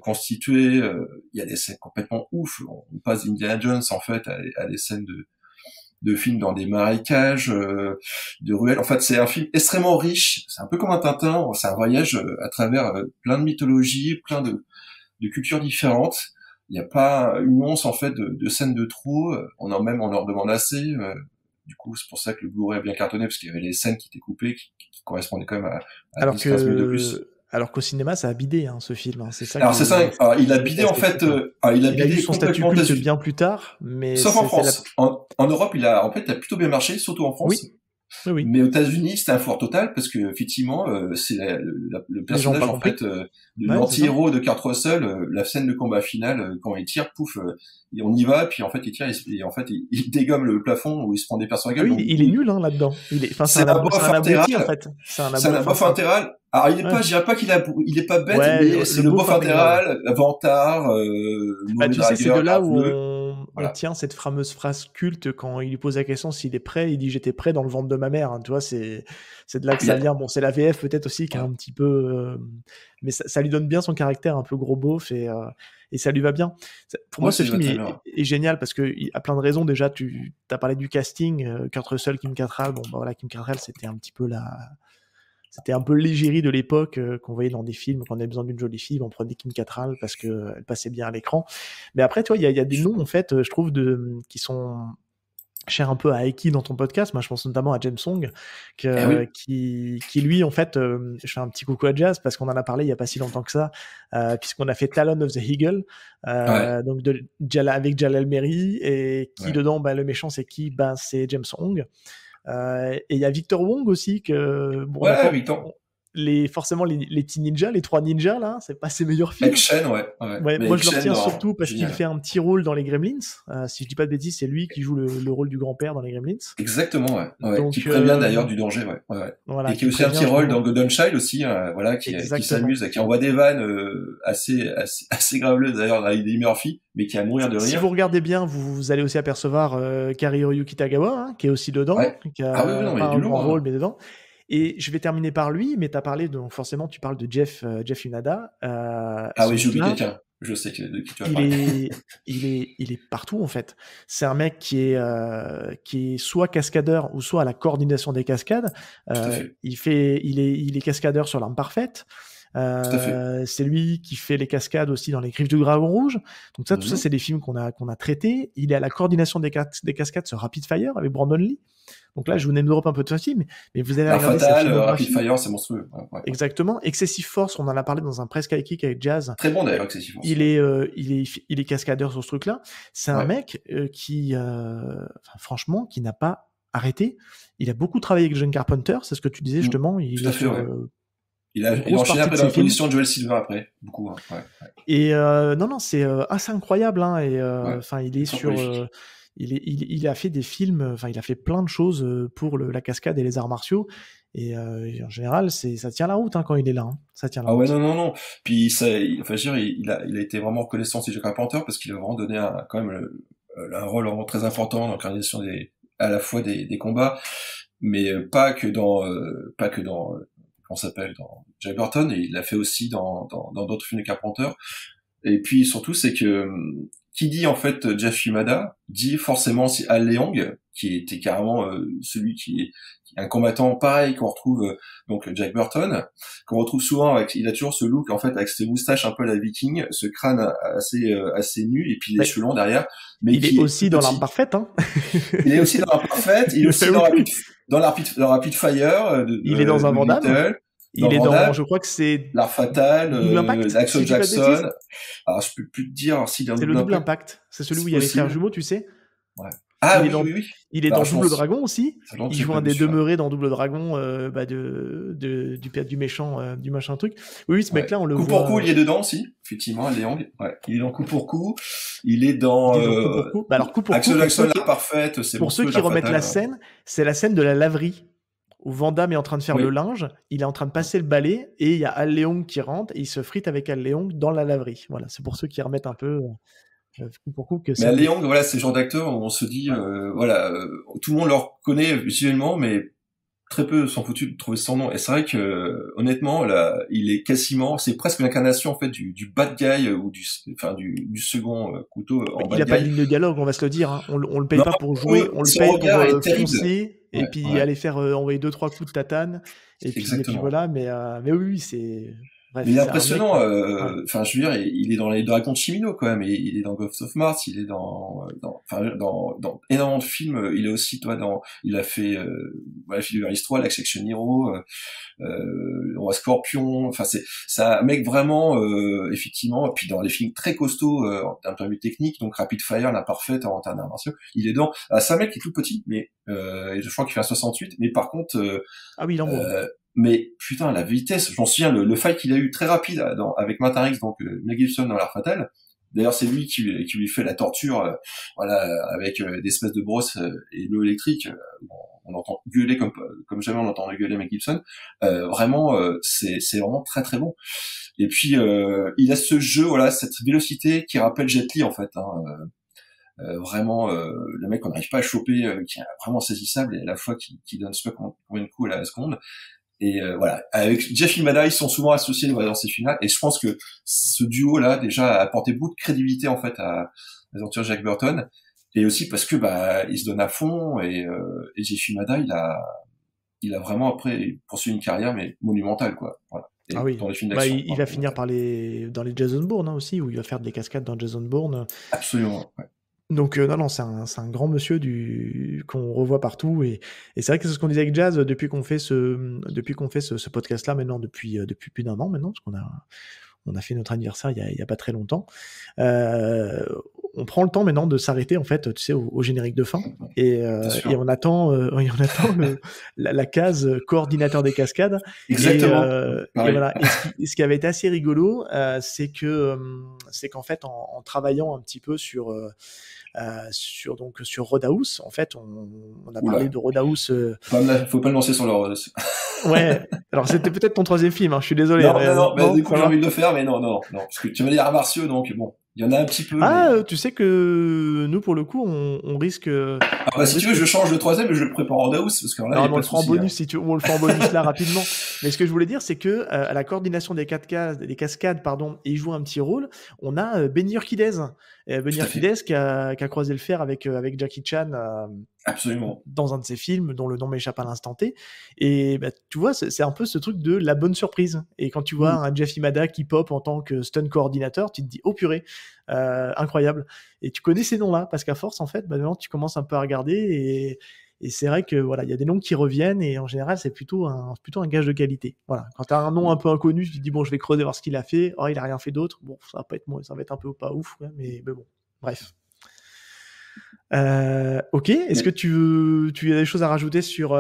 constitué. Il y a des scènes complètement ouf. On passe d'Indiana Jones, en fait, à des scènes de films dans des marécages, de ruelles. En fait, c'est un film extrêmement riche. C'est un peu comme un Tintin. C'est un voyage à travers plein de mythologies, plein de cultures différentes. Il n'y a pas une once, en fait, de scènes de trop. On en demande assez. Du coup, c'est pour ça que le Blu-ray a bien cartonné, parce qu'il y avait les scènes qui étaient coupées, qui correspondaient quand même à 10-15 minutes de plus. Alors qu'au cinéma, ça a bidé, hein, ce film. Hein. C'est ça. Alors c'est ça. Alors, il a bidé en fait. Il a bidé eu son statut culte bien plus tard, mais sauf en France. En Europe, il a plutôt bien marché, surtout en France. Oui. Oui. Mais aux États-Unis, c'était un foire total parce que effectivement, c'est le personnage en fait de l'anti-héros de Kurt Russell, la scène de combat finale quand il tire, pouf, on y va, puis en fait il tire, et en fait il dégomme le plafond où il se prend des personnes à gueule. Oui, donc, il est nul là-dedans. C'est un abruti en fait. C'est un bof intéral. Alors il est pas, je dirais pas qu'il est pas bête, mais c'est le bof intéral, Vantard, tu sais, c'est de là où on tient cette fameuse phrase culte quand il lui pose la question s'il est prêt, il dit j'étais prêt dans le ventre de ma mère. Hein, tu vois, c'est de là que ça vient. Bon, c'est la VF peut-être aussi qui a un petit peu, mais ça lui donne bien son caractère un peu gros beauf et ça lui va bien. Pour moi, ce film est génial parce que a plein de raisons. Déjà, tu as parlé du casting, Kurt Russell, Kim Cattrall. Bon, bah voilà, Kim Cattrall, c'était un petit peu c'était un peu l'égérie de l'époque qu'on voyait dans des films. Quand on avait besoin d'une jolie fille, on prenait Kim Cattrall parce qu'elle passait bien à l'écran. Mais après, tu vois, il y a des noms, en fait, je trouve, qui sont chers un peu à Aiki dans ton podcast. Moi, je pense notamment à James Hong, qui lui, en fait, je fais un petit coucou à Jazz parce qu'on en a parlé il n'y a pas si longtemps que ça, puisqu'on a fait Talon of the Eagle, donc avec Jalal Merhi, et qui dedans, le méchant, c'est qui? C'est James Hong. Et il y a Victor Wong aussi que Victor. Forcément les Teen Ninjas, les 3 ninjas là, c'est pas ses meilleurs films. Action, moi je le retiens surtout parce qu'il fait un petit rôle dans les Gremlins. Si je dis pas de bêtises, c'est lui qui joue le rôle du grand-père dans les Gremlins. Exactement, Donc, qui prévient d'ailleurs du danger, Voilà, et qui a aussi un petit rôle dans Golden Child aussi, qui s'amuse, qui envoie des vannes assez graveleuses d'ailleurs avec Eddie Murphy, mais qui a à mourir de rire. Si vous regardez bien, vous allez aussi apercevoir Karihiroyuki Tagawa, qui est aussi dedans, qui a pas un grand rôle mais dedans. Et je vais terminer par lui, mais tu as parlé, donc forcément, tu parles de Jeff Unada. Oui, j'ai oublié quelqu'un. Je sais de qui tu vas parler. Il est partout, en fait. C'est un mec qui est soit cascadeur ou soit à la coordination des cascades. Il est cascadeur sur L'Arme Parfaite. C'est lui qui fait les cascades aussi dans Les Griffes du Dragon Rouge. Donc tout ça, c'est des films qu'on a traités. Il est à la coordination des cascades sur Rapid Fire avec Brandon Lee. Donc là, je vous name drop un peu de facile, mais vous allez regarder Fatal, Rapid Fire, c'est monstrueux. Exactement. Excessive Force, on en a parlé dans un Press High Kick avec Jazz. Très bon d'ailleurs, Excessive Force. Il est cascadeur sur ce truc-là. C'est un mec qui, franchement, qui n'a pas arrêté. Il a beaucoup travaillé avec John Carpenter, c'est ce que tu disais justement. Il a fait, Il a enchaîné après dans la production de Joel Silver après, beaucoup. Et non, c'est assez incroyable. Il est sur... Il a fait des films, il a fait plein de choses pour la cascade et les arts martiaux. Et en général, ça tient la route quand il est là. Ça tient la route. Non. Puis il a été vraiment reconnaissant chez Carpenter parce qu'il a vraiment donné quand même un rôle vraiment très important dans l'organisation à la fois des combats, mais pas que dans on s'appelle dans Jack Burton, et il l'a fait aussi dans d'autres films de Carpenter. Et puis surtout, c'est que qui dit en fait Jeff Imada dit forcément Al Leong, qui était carrément celui qui est un combattant pareil qu'on retrouve donc Jack Burton, qu'on retrouve souvent il a toujours ce look en fait avec ses moustaches un peu à la Viking, ce crâne assez nu et puis les cheveux longs derrière. Mais il est aussi dans L'Arme Parfaite. Il est aussi dans L'Arme Parfaite. Il est aussi dans Rapid Fire. Il est dans un Van Damme. Il est dans, je crois que c'est L'Art Fatal, Action Jackson. Alors je peux plus te dire s'il est dans le Double Impact. C'est celui où il y a les frères jumeaux, tu sais. Ouais. Oui. Il est dans Double Dragon aussi. Il joue un des demeurés dans Double Dragon, du méchant, du machin truc. Oui, ce mec-là, on le voit. Coup pour coup, il est dedans aussi. Effectivement, Léong. Ouais. Il est dans Coup pour coup. Il est dans, alors, Coup pour Action Jackson, L'Art Parfaite. Pour ceux qui remettent la scène, c'est la scène de la laverie. où Van Damme est en train de faire le linge, il est en train de passer le balai, et il y a Al Leong qui rentre, et il se frite avec Al Leong dans la laverie. Voilà, c'est pour ceux qui remettent un peu pour coup que Mais Al Leong, voilà, c'est le genre d'acteur où on se dit, tout le monde le reconnaît visuellement, mais très peu sont foutus de trouver son nom. Et c'est vrai que honnêtement, là, il est quasiment, c'est presque l'incarnation en fait du bad guy ou du second couteau en bad guy. Il a pas de ligne de dialogue, on va se le dire. Hein. On le paye pas pour jouer, on le paye pour foncer et puis aller faire envoyer 2-3 coups de tatane et puis voilà. Mais oui, c'est. Bref, mais il est impressionnant. Enfin, je veux dire, il est dans les Dragons de Chimino quand même. Il est dans Ghost of Mars. Il est dans énormément de films. Il est aussi, il a fait Philippe 3, Like Section Hero, le Roi Scorpion. Enfin, c'est un mec vraiment, effectivement. Et puis dans des films très costauds d'un point de vue technique, donc Rapid Fire, La Parfaite en termes d'arts martiaux. Il est dans. C'est un mec qui est tout petit, mais je crois qu'il fait un 68. Mais par contre, oui, il en mais putain, la vitesse, j'en souviens, le fight qu'il a eu très rapide avec Matt Harris, donc Mel Gibson dans L'Arme Fatale. D'ailleurs, c'est lui qui lui fait la torture, avec des espèces de brosses et l'eau électrique. On entend gueuler comme jamais on entend gueuler Mel Gibson. Vraiment, c'est vraiment très très bon. Et puis il a ce jeu, cette vélocité qui rappelle Jet Li en fait. Vraiment, le mec qu'on n'arrive pas à choper, qui est vraiment saisissable et à la fois qui donne je sais pas combien de coups à la seconde. Et avec Jeff Imada, ils sont souvent associés dans ces films-là, et je pense que ce duo-là déjà a apporté beaucoup de crédibilité en fait à l'aventure de Jack Burton, et aussi parce que il se donne à fond, et Jeff Imada, il a vraiment après poursuivi une carrière mais monumentale quoi. Voilà. Et oui. Dans les films d'action, il va finir dans les Jason Bourne aussi, où il va faire des cascades dans Jason Bourne. Absolument. Ouais. Donc non, c'est un grand monsieur qu'on revoit partout, et c'est vrai que c'est ce qu'on disait avec Jazz depuis qu'on fait ce podcast-là maintenant depuis plus d'un an maintenant, parce qu'on a fait notre anniversaire il y a pas très longtemps. On prend le temps maintenant de s'arrêter en fait, tu sais, au générique de fin, et on attend la case coordinateur des cascades. Exactement. Et voilà. Et ce qui avait été assez rigolo, c'est qu'en fait en travaillant un petit peu sur Roadhouse, en fait, on a parlé de Roadhouse. Faut pas le lancer sur le Roadhouse. Ouais. Alors c'était peut-être ton troisième film. Hein, je suis désolé. Non, du coup j'ai envie de le faire, mais non, parce que tu m'as dit arts martiaux, donc bon. Il y en a un petit peu. Tu sais que nous, pour le coup, on risque. Si tu veux, je change le troisième et je le prépare en Roadhouse, parce que là, on le fera en bonus si tu veux, on le fera en bonus là rapidement. Mais ce que je voulais dire, c'est que à la coordination des cascades, et il joue un petit rôle. On a Benny Urquidez. Benny Urquidez qui a croisé le fer avec Jackie Chan. Absolument. Dans un de ses films, dont le nom m'échappe à l'instant T. Et tu vois, c'est un peu ce truc de la bonne surprise. Et quand tu vois un Jeff Imada qui pop en tant que stunt coordinateur, tu te dis, oh purée, incroyable. Et tu connais ces noms-là, parce qu'à force, en fait, maintenant, tu commences un peu à regarder, et c'est vrai que voilà, il y a des noms qui reviennent, et en général, c'est plutôt un gage de qualité. Voilà. Quand tu as un nom un peu inconnu, tu te dis, bon, je vais creuser voir ce qu'il a fait. Oh, il a rien fait d'autre. Bon, ça va être un peu pas ouf, mais bon, bref. Ok, est-ce que tu as des choses à rajouter sur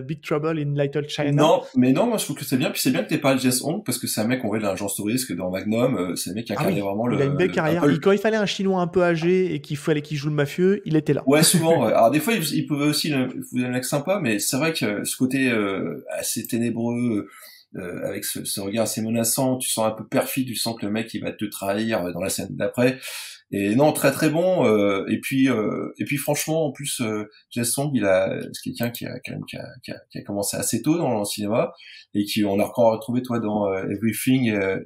Big Trouble in Little China? Non, moi je trouve que c'est bien, puis c'est bien que t'aies parlé de Jess Hong, parce que c'est un mec, on voit, il a un genre storyesque dans Magnum, c'est un mec qui incarnait vraiment il a une belle carrière, quand il fallait un chinois un peu âgé et qu'il fallait qu'il joue le mafieux, il était là. Ouais, souvent, alors des fois il pouvait aussi vous un mec sympa, mais c'est vrai que ce côté assez ténébreux, avec ce regard assez menaçant, tu sens un peu perfide, tu sens que le mec il va te trahir dans la scène d'après. Et non, très très bon. Et puis franchement, en plus, Jess Hong, c'est quelqu'un qui a commencé assez tôt dans le cinéma, et qui on l'a encore retrouvé dans Everything All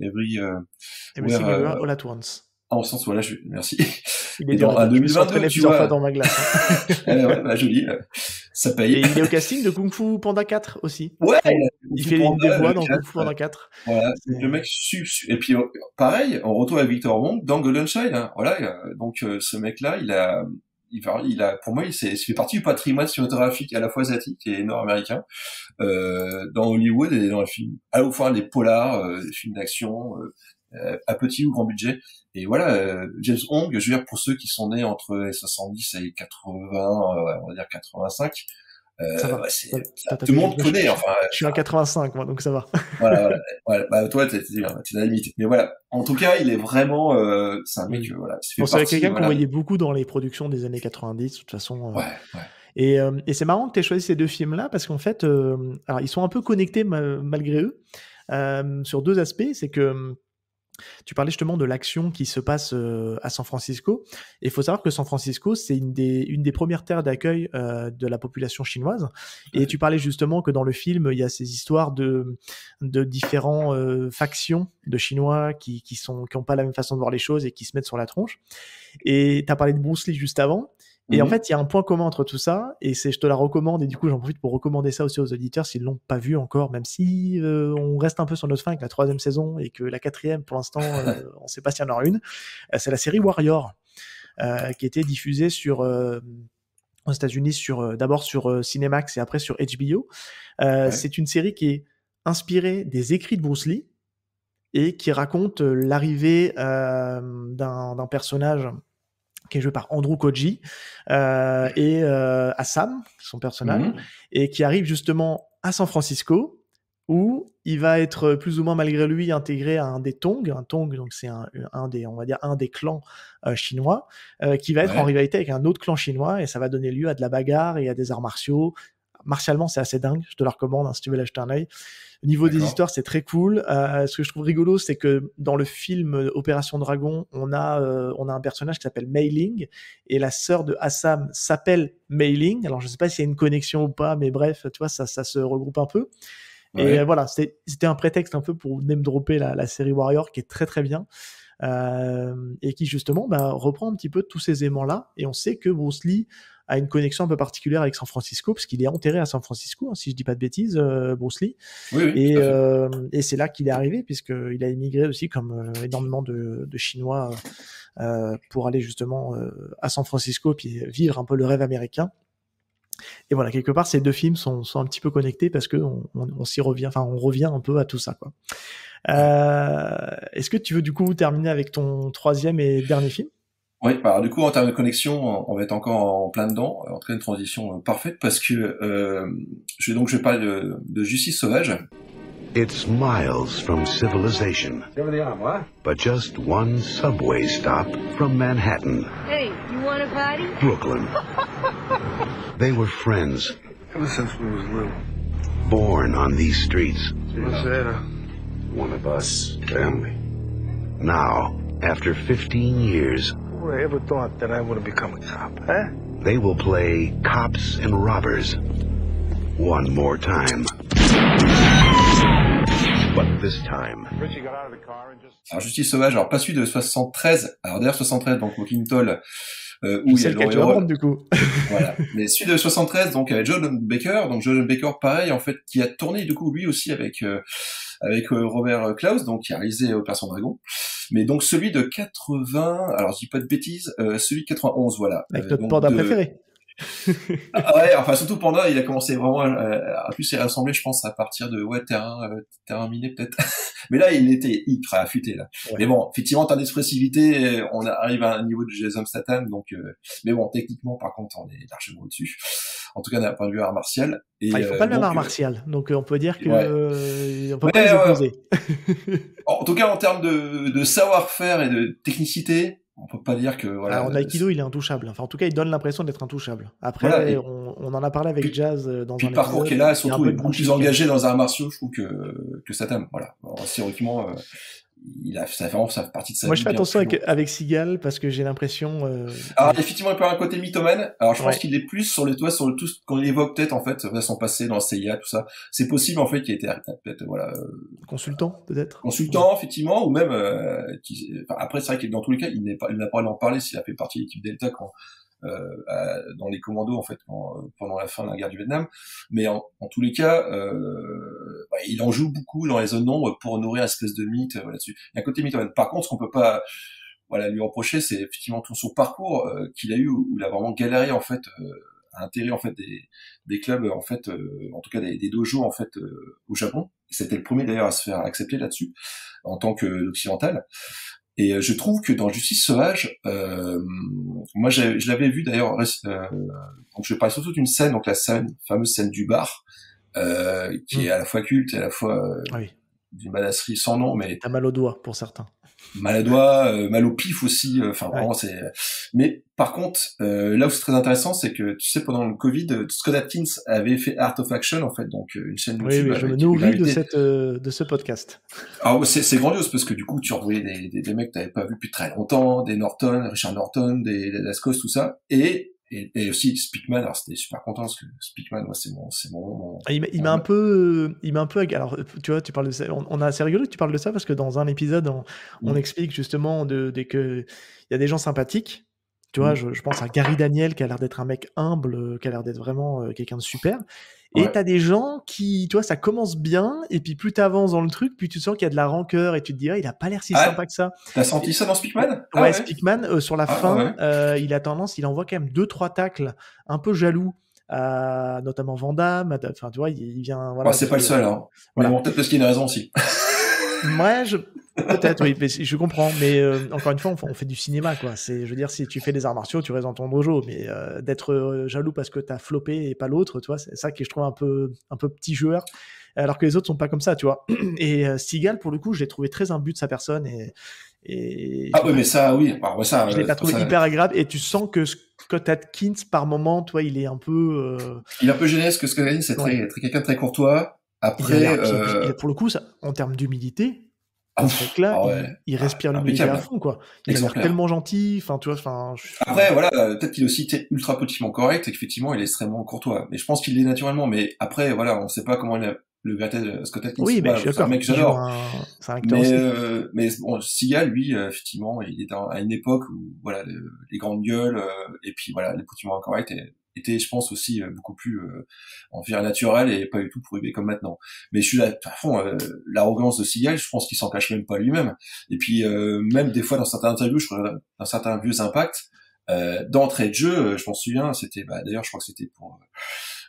at Once. En ce sens, voilà, merci. Il est dans 2022, tu vois. Fois dans ma glace. Ouais, joli. Ça paye. Et il est au casting de Kung Fu Panda 4 aussi. Ouais. Il fait une des voix dans Kung Fu Panda 4. Voilà. Le mec et puis pareil, on retrouve avec Victor Wong dans Golden Child. Hein. Voilà. Donc ce mec-là, il a, pour moi, il fait partie du patrimoine cinématographique à la fois asiatique et nord-américain dans Hollywood, et dans les films, à la fois les polars, les films d'action. À petit ou grand budget, et voilà, James Hong, je veux dire, pour ceux qui sont nés entre les 70 et 80, on va dire 85, ça va. Tout le monde connaît, enfin. Je suis un 85, moi, donc ça va. Voilà. Bah, toi, t'es à la limite. Mais voilà. En tout cas, il est vraiment, c'est un mec, voilà. C'est quelqu'un qu'on voyait beaucoup dans les productions des années 90, de toute façon. Ouais. Et c'est marrant que tu aies choisi ces deux films-là parce qu'en fait, alors ils sont un peu connectés malgré eux sur deux aspects. C'est que tu parlais justement de l'action qui se passe à San Francisco. Et il faut savoir que San Francisco, c'est une des premières terres d'accueil de la population chinoise. Et tu parlais justement que dans le film, il y a ces histoires de différents factions de Chinois qui ont pas la même façon de voir les choses et qui se mettent sur la tronche. Et tu as parlé de Bruce Lee juste avant. Et en fait, il y a un point commun entre tout ça, et je te la recommande, et du coup, j'en profite pour recommander ça aussi aux auditeurs s'ils l'ont pas vu encore, même si on reste un peu sur notre fin avec la 3e saison, et que la 4e, pour l'instant, on sait pas s'il y en aura une. C'est la série Warrior, qui était diffusée aux États-Unis d'abord sur Cinemax et après sur HBO. C'est une série qui est inspirée des écrits de Bruce Lee, et qui raconte l'arrivée d'un personnage qui est joué par Andrew Koji et Assam, son personnage, et qui arrive justement à San Francisco, où il va être plus ou moins malgré lui intégré à un des Tong. Un Tong, donc c'est un des clans chinois, qui va être en rivalité avec un autre clan chinois, et ça va donner lieu à de la bagarre et à des arts martiaux. Martialement, c'est assez dingue, je te la recommande si tu veux l'acheter un œil. Au niveau des histoires, c'est très cool. Ce que je trouve rigolo, c'est que dans le film Opération Dragon, on a un personnage qui s'appelle Mei Ling, et la sœur de Assam s'appelle Mei Ling. Alors, je sais pas s'il y a une connexion ou pas, mais bref, tu vois, ça se regroupe un peu. Et voilà, c'était un prétexte un peu pour name dropper la série Warrior, qui est très très bien. Et qui justement reprend un petit peu tous ces éléments-là. Et on sait que Bruce Lee a une connexion un peu particulière avec San Francisco, parce qu'il est enterré à San Francisco, hein, si je dis pas de bêtises, Bruce Lee. Et c'est là qu'il est arrivé, puisqu'il a immigré aussi, comme énormément de Chinois, pour aller justement à San Francisco, puis vivre un peu le rêve américain. Et voilà, quelque part, ces deux films sont un petit peu connectés, parce que on s'y revient, enfin, on revient un peu à tout ça, quoi. Est-ce que tu veux du coup terminer avec ton 3e et dernier film? Oui, alors du coup, en termes de connexion, on va être encore en plein dedans. En tout cas, une transition parfaite, parce que je vais parler de Justice sauvage. It's miles from civilization, but just one subway stop from Manhattan. Hey, you want a party? Brooklyn. They were friends. Ever since we was little. Born on these streets. One of us, family. Now, after 15 years, who would have ever thought that I would have become a cop, huh? They will play cops and robbers one more time. But this time. Richie got out of the car and just... Alors, Justice sauvage, alors pas celui de 73. Alors d'ailleurs 73, donc Mockintoll, où c'est lequel tu vas prendre du coup. Voilà. Mais celui de 73, donc avec John Baker. Donc John Baker, pareil, en fait, qui a tourné du coup lui aussi avec Robert Klaus, donc qui a réalisé Opération Dragon. Mais donc celui de 80, alors je dis pas de bêtises, celui de 91, voilà. Avec notre panda préféré. Ouais, enfin surtout Panda, il a commencé vraiment à plus s'est rassemblé, je pense, à partir de terrain miné peut-être. Mais là, il était ultra affûté là. Ouais. Mais bon, effectivement, en termes d'expressivité, on arrive à un niveau de Jason Statham, donc. Mais bon, techniquement, par contre, on est largement au-dessus. En tout cas, d'un point de vue art martial. Et, il faut pas le même art martial, donc on peut dire que on peut pas les opposer. En tout cas, en termes de savoir-faire et de technicité. On peut pas dire que voilà. Alors, en Aikido, il est intouchable. Enfin, en tout cas, il donne l'impression d'être intouchable. Après, voilà, on en a parlé avec Jazz dans puis un le parcours qui est là, surtout, est beaucoup plus engagé dans un art martiaux, je trouve que Statham. Voilà. Alors, théoriquement, ça fait vraiment partie de sa vie. Moi, je fais attention avec Seagal parce que j'ai l'impression. Alors, effectivement, il peut avoir un côté mythomane. Alors, je pense qu'il est plus sur tout ce qu'on évoque peut-être en fait, son passé dans la CIA, tout ça. C'est possible en fait qu'il ait été peut-être voilà. Consultant, peut-être. Consultant, effectivement, ou même. Après, c'est vrai que dans tous les cas, il n'a pas à en parler s'il a fait partie de l'équipe Delta dans les commandos en fait pendant la fin de la guerre du Vietnam. Mais en tous les cas, il en joue beaucoup dans les zones d'ombre pour nourrir une espèce de mythe là-dessus. Il y a un côté mythomane. Par contre, ce qu'on peut pas lui reprocher, c'est effectivement tout son parcours qu'il a eu où il a vraiment galéré en fait à intégrer en fait des clubs en fait en tout cas des dojos en fait au Japon. C'était le premier d'ailleurs à se faire accepter là-dessus en tant qu'occidental. Et je trouve que dans Justice sauvage, moi je l'avais vu d'ailleurs, donc je parle surtout d'une scène, donc la fameuse scène du bar, qui est à la fois culte et à la fois d'une badasserie sans nom, mais t'as mal au doigt pour certains. maladroit, mal au pif aussi. Enfin, vraiment, c'est. Mais par contre, là où c'est très intéressant, c'est que tu sais, pendant le Covid, Scott Adkins avait fait Art of Action, en fait, donc une chaîne YouTube. Oui, je me nourris de ce podcast. Alors c'est grandiose parce que du coup, tu revoyais des mecs que t'avais pas vu depuis très longtemps, des Norton, Richard Norton, des Lascaux, tout ça, et aussi Speakman. Alors c'était super content parce que Speakman, moi, c'est mon. Il m'a un peu, alors tu vois, tu parles de ça, on a assez rigolo que tu parles de ça parce que dans un épisode, on explique justement que il y a des gens sympathiques. Tu vois, je pense à Gary Daniel qui a l'air d'être un mec humble, qui a l'air d'être vraiment quelqu'un de super. Et t'as des gens qui, tu vois, ça commence bien, et puis plus t'avances dans le truc, plus tu sens qu'il y a de la rancœur, et tu te dis, il a pas l'air si sympa que ça. T'as senti ça dans Speakman? Ouais, Speakman, sur la fin, il envoie quand même 2-3 tacles un peu jaloux, notamment Van Damme, enfin, tu vois, il vient... Voilà, c'est pas le seul, hein. Voilà. Mais bon, peut-être parce qu'il y a une raison aussi. Ouais, peut-être, oui, mais je comprends. Mais encore une fois, on fait du cinéma, quoi. Je veux dire, si tu fais des arts martiaux, tu restes dans ton dojo. Mais d'être jaloux parce que t'as floppé et pas l'autre, tu vois, c'est ça que je trouve un peu petit joueur. Alors que les autres sont pas comme ça, tu vois. Et Seagal, pour le coup, je l'ai trouvé très imbu de sa personne mais ça, oui. Alors, ça, je l'ai pas trouvé hyper agréable. Et tu sens que Scott Adkins, par moment, toi, il est un peu. Il est un peu gêné parce que Scott Adkins, c'est très quelqu'un de très courtois. Après, pour le coup, ça, en termes d'humilité, là, il respire l'humilité à fond, quoi. Il a l'air tellement gentil, enfin, tu vois, Après, voilà, peut-être qu'il est aussi ultra politiquement correct, et qu'effectivement, il est extrémement courtois. Mais je pense qu'il l'est naturellement, mais après, voilà, on sait pas comment le véritable Scott Adkins. Oui, mais je suis d'accord. C'est un mec que j'adore. C'est un acteur aussi. Mais bon, Seagal, lui, effectivement, il est à une époque où, voilà, les grandes gueules, et puis voilà, les politiquement corrects était, je pense, aussi beaucoup plus envers naturel et pas du tout prohibé comme maintenant. Mais je suis là, à fond, l'arrogance de Seagal, je pense qu'il s'en cache même pas lui-même. Et puis même des fois dans certaines interviews, dans certains vieux impacts, d'entrée de jeu, je m'en souviens, c'était, d'ailleurs, je crois que c'était pour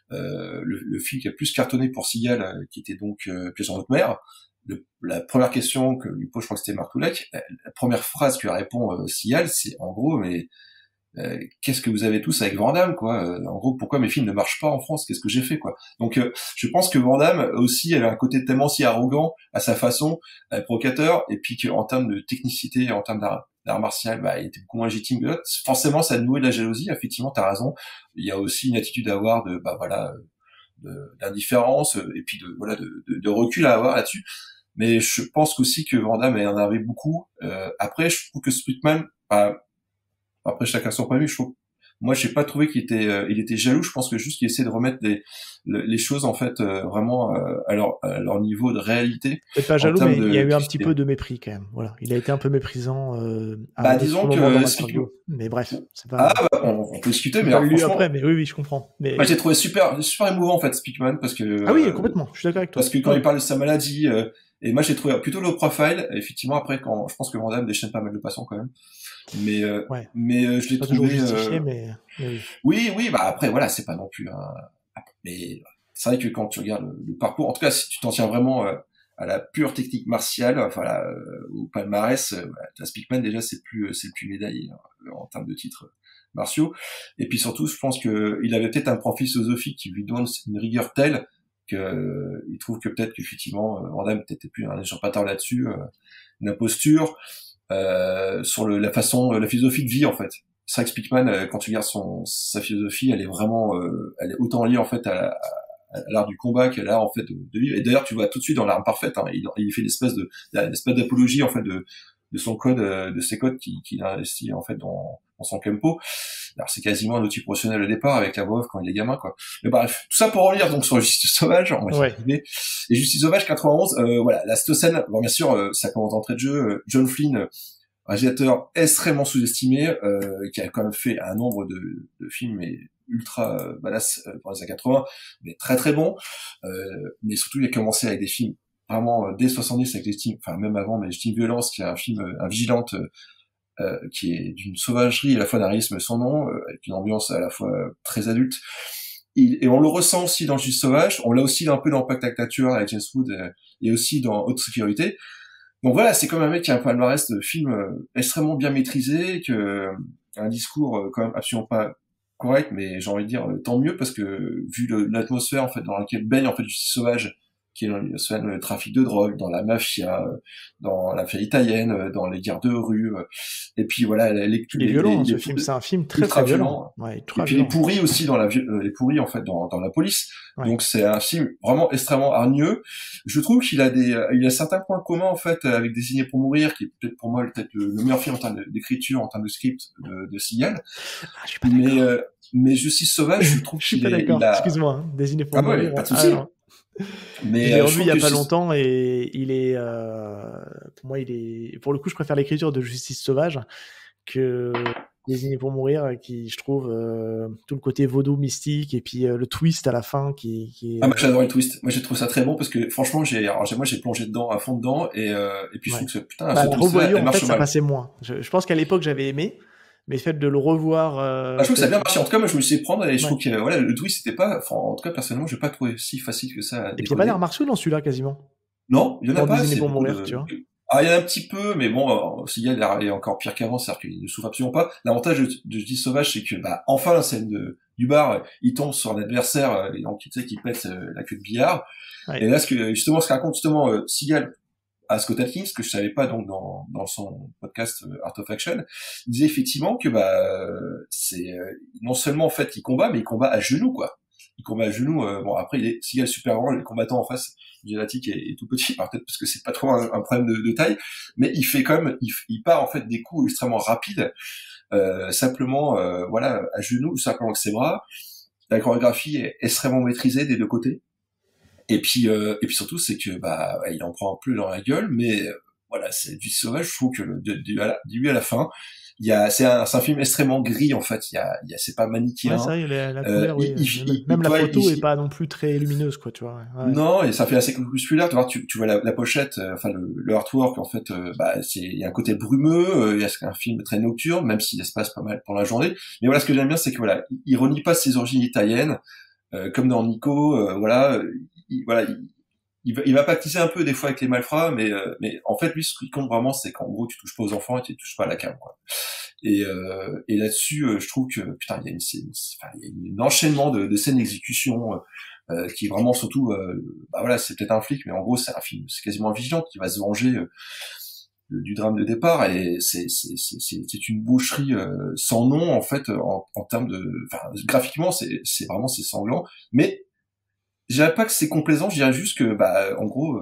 le film qui a le plus cartonné pour Seagal, qui était donc Piège en haute mer. La première question que lui pose, je crois que c'était Martoulek, la première phrase que répond Seagal, c'est en gros, mais qu'est-ce que vous avez tous avec Van Damme, quoi. En gros, pourquoi mes films ne marchent pas en France? Qu'est-ce que j'ai fait, quoi. Donc, je pense que Van Damme aussi avait un côté tellement si arrogant à sa façon, provocateur, et puis qu'en termes de technicité, en termes d'art martial, il était beaucoup moins légitime que l'autre. Forcément, ça nouait de la jalousie. Effectivement, t'as raison. Il y a aussi une attitude à avoir d'indifférence, et puis de recul à avoir là-dessus. Mais je pense aussi que Van Damme en avait beaucoup. Après, je trouve que Speakman, après chacun son point de vue, moi j'ai pas trouvé qu'il était jaloux. Je pense que juste qu'il essaie de remettre les choses en fait vraiment à leur niveau de réalité. Peut-être pas jaloux, mais il y a eu un petit peu de mépris quand même. Voilà, il a été un peu méprisant. Disons que mais bref, c'est pas. On peut discuter, mais franchement. Après, mais oui, je comprends. Mais j'ai trouvé super émouvant en fait Speakman parce que. Ah oui, complètement. Je suis d'accord avec toi. Parce que quand il parle de sa maladie, et moi j'ai trouvé plutôt low profile. Effectivement, après je pense que Van Damme déchaîne pas mal de patients quand même. Mais je l'ai trouvé justifié, mais oui. Oui, après voilà, c'est pas non plus mais c'est vrai que quand tu regardes le parcours, en tout cas si tu t'en tiens vraiment à la pure technique martiale, au palmarès, Speakman déjà c'est le plus médaillé en termes de titres martiaux. Et puis surtout, je pense que il avait peut-être un profil philosophique qui lui donne une rigueur telle que il trouve que peut-être qu'effectivement Van Damme peut-être plus un usurpateur là-dessus, une imposture. Sur la philosophie de vie en fait. C'est vrai que Speakman, quand tu regardes sa philosophie, elle est vraiment, elle est autant liée en fait à l'art du combat qu'à l'art en fait de vivre. Et d'ailleurs, tu vois tout de suite dans l'arme parfaite, il fait une espèce d'apologie en fait de son code, de ses codes qu'il a investi en fait dans son Kempo. Alors c'est quasiment un outil professionnel au départ avec la voix off quand il est gamin, quoi. Mais bref, tout ça pour revenir donc sur Justice Sauvage. On va y arriver. Et Justice Sauvage 91, voilà, la scène, bon bien sûr, ça commence d'entrée de jeu. John Flynn, réalisateur extrêmement sous-estimé, qui a quand même fait un nombre de films mais ultra badass dans les années 80, mais très très bon. Mais surtout, il a commencé avec des films vraiment dès 70 avec même avant, mais Team Violence, qui est un film, un vigilante, qui est d'une sauvagerie et à la fois d'un réalisme sans nom, avec une ambiance à la fois très adulte. Et on le ressent aussi dans Justice Sauvage, on l'a aussi un peu dans Pacte avec Nature avec James Wood, et aussi dans Haute Sécurité. Donc voilà, c'est comme un mec qui a un palmarès de films extrêmement bien maîtrisé, un discours quand même absolument pas correct, mais j'ai envie de dire tant mieux, parce que vu l'atmosphère en fait dans laquelle baigne en fait Justice Sauvage, qui est dans le trafic de drogue, dans la mafia, dans la mafia italienne, dans les guerres de rue. Et puis voilà, il est violent, ce film. C'est un film très très violent. Ouais, et puis il est pourri aussi les pourris en fait dans la police. Ouais. Donc c'est un film vraiment extrêmement hargneux. Je trouve qu'il a il a certains points communs en fait avec Désigné pour mourir, qui est peut-être pour moi le meilleur film en termes d'écriture, en termes de script de Seagal. Je suis pas d'accord. Mais Justice sauvage, je trouve qu'il est... Excuse-moi, hein. Désigné pour mourir. Pas de souci. Mais j'ai revu il y a pas longtemps et il est pour moi pour le coup je préfère l'écriture de Justice sauvage que Désigné pour mourir, qui je trouve tout le côté vaudou mystique et puis le twist à la fin qui est... moi j'adore le twist. Moi j'ai trouvé ça très bon parce que franchement j'ai plongé dedans à fond dedans et puis je trouve que putain la revoyure en fait ça passait moins. Je pense qu'à l'époque j'avais aimé. Mais le fait de le revoir... je trouve que ça a bien marché. En tout cas, moi, je me suis prendre et je trouve que voilà, le twist, c'était pas... Enfin, en tout cas, personnellement, j'ai pas trouvé si facile que ça à décoder. Et puis, il n'y a pas d'arts martiaux dans celui-là, quasiment. Non, il y en a pas. Désigné pour mourir, tu vois. Ah, il y en a un petit peu, mais bon, Seagal est encore pire qu'avant, c'est-à-dire qu'il ne souffre absolument pas. L'avantage de Justice sauvage, c'est que, enfin, la scène du bar, il tombe sur un adversaire, et donc, tu sais, qui pète la queue de billard. Ouais. Et là, ce que raconte justement Seagal à Scott Adkins, que je savais pas donc dans son podcast Art of Action, il disait effectivement que c'est non seulement en fait il combat, mais il combat à genoux quoi. Il combat à genoux. Bon après il est Seagal super grand, les combattants en face, Jelatic est tout petit, peut-être parce que c'est pas trop un problème de taille, mais il fait quand même, il part en fait des coups extrêmement rapides, simplement voilà à genoux, simplement avec ses bras. La chorégraphie est extrêmement maîtrisée des deux côtés. Et puis surtout c'est que il en prend plus dans la gueule, mais voilà, c'est du sauvage. Je trouve que du début à la fin, c'est un film extrêmement gris en fait. C'est pas manichéen. Ouais, c'est vrai, la couleur, oui. Même la photo est pas non plus très lumineuse, quoi, tu vois. Ouais. Non, et ça fait assez crépusculaire. Tu vois la pochette, enfin le artwork en fait. Il y a un côté brumeux. Il y a un film très nocturne, même s'il se passe pas mal pendant la journée. Mais voilà, ce que j'aime bien, c'est que voilà, il renie pas ses origines italiennes, comme dans Nico. Il va pactiser un peu des fois avec les malfrats, mais en fait lui ce qui compte vraiment c'est qu'en gros tu touches pas aux enfants et tu touches pas à la cam quoi. Et là-dessus je trouve que putain il y a un enchaînement de scènes d'exécution qui est vraiment surtout voilà c'est peut-être un flic mais en gros c'est un film, c'est quasiment un vigilante qui va se venger du drame de départ et c'est une boucherie sans nom en fait en termes de graphiquement c'est sanglant, mais je dirais pas que c'est complaisant, je dirais juste que en gros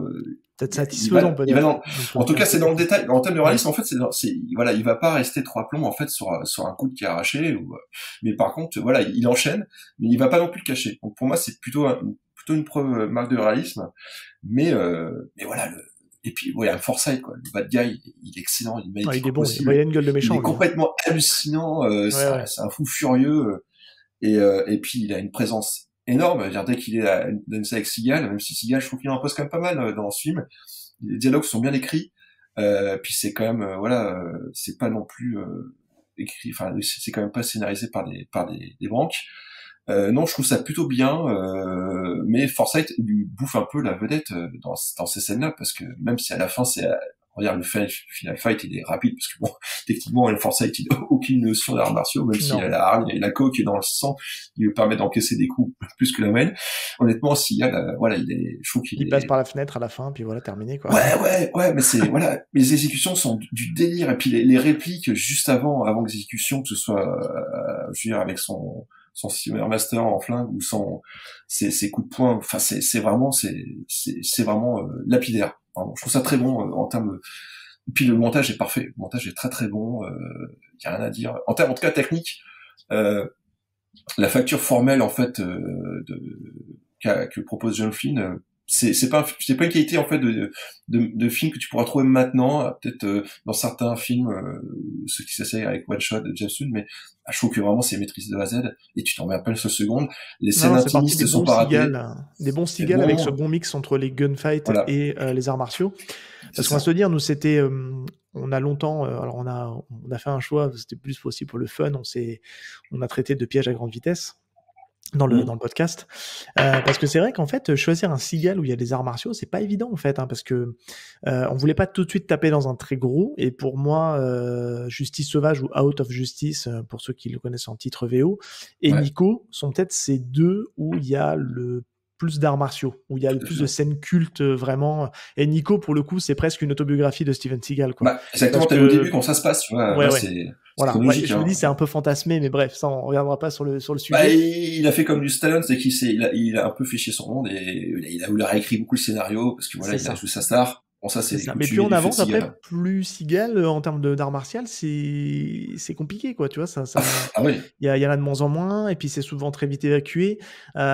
peut-être satisfaisant peut-être. En tout cas c'est dans le détail, en termes de réalisme en fait voilà, il va pas rester trois plombs en fait sur un coude qui est arraché mais par contre voilà, il enchaîne mais il va pas non plus le cacher. Donc pour moi c'est plutôt une preuve marque de réalisme, mais voilà et puis il y a un Forsythe quoi, le bad guy il est excellent, il est bon, il a une gueule de méchant, il est complètement hallucinant, c'est un fou furieux et puis il a une présence énorme, je veux dire, dès qu'il est avec Seagal, même si Seagal, je trouve qu'il en pose quand même pas mal dans ce film. Les dialogues sont bien écrits, puis c'est quand même, c'est pas non plus écrit, enfin, c'est quand même pas scénarisé par des branques. Non, je trouve ça plutôt bien, mais Forsythe lui bouffe un peu la vedette dans ces scènes-là, parce que même si à la fin le final fight il est rapide parce que bon techniquement le Forsythe il n'a aucune notion d'arts martiaux, même s'il a la hargne et la coque dans le sang, il lui permet d'encaisser des coups plus que la moyenne. Honnêtement s'il y a voilà je trouve qu'il passe par la fenêtre à la fin puis voilà terminé quoi. Ouais mais c'est voilà, les exécutions sont du délire et puis les répliques juste avant l'exécution, que ce soit je veux dire avec son Steamer Master en flingue ou ses coups de poing, enfin c'est vraiment lapidaire. Alors, je trouve ça très bon en termes. Puis le montage est parfait. Le montage est très très bon. Y a rien à dire. En tout cas technique, la facture formelle en fait que propose John Flynn, c'est pas une qualité en fait de film que tu pourras trouver maintenant, peut-être dans certains films, ceux qui s'essayent avec One Shot de James Wan, mais je trouve que vraiment c'est maîtrisé de A à Z et tu t'en mets à peine 5 secondes. Les scènes intimistes sont pas ratées. Des bons Seagal avec ce bon mix entre les gunfights et les arts martiaux. Parce qu'on va se dire, nous c'était, on a longtemps, alors on a fait un choix, c'était plus possible pour le fun, on a traité de pièges à grande vitesse dans le podcast, parce que c'est vrai qu'en fait choisir un Seagal où il y a des arts martiaux c'est pas évident en fait, parce que on voulait pas tout de suite taper dans un très gros, et pour moi Justice sauvage ou Out of Justice pour ceux qui le connaissent en titre VO et Nico sont peut-être ces deux où il y a le plus d'arts martiaux, où il y a plus de scènes cultes vraiment. Et Nico, pour le coup, c'est presque une autobiographie de Steven Seagal, quoi. Bah, exactement, t'as au début quand ça se passe, tu vois. Ouais, là, ouais. c'est Voilà. chronologique, Je me dis, c'est un peu fantasmé, mais bref, ça, on reviendra pas sur le sujet. Bah, il a fait comme du Stallone, c'est il a un peu fait chier son monde et il a réécrit beaucoup le scénario parce que voilà, il a joué sa star. Bon, ça, c'est mais plus on avance, après, plus Seagal, en termes d'art martial, c'est compliqué, quoi, tu vois, Ah oui. Il y en a de moins en moins, et puis c'est souvent très vite évacué.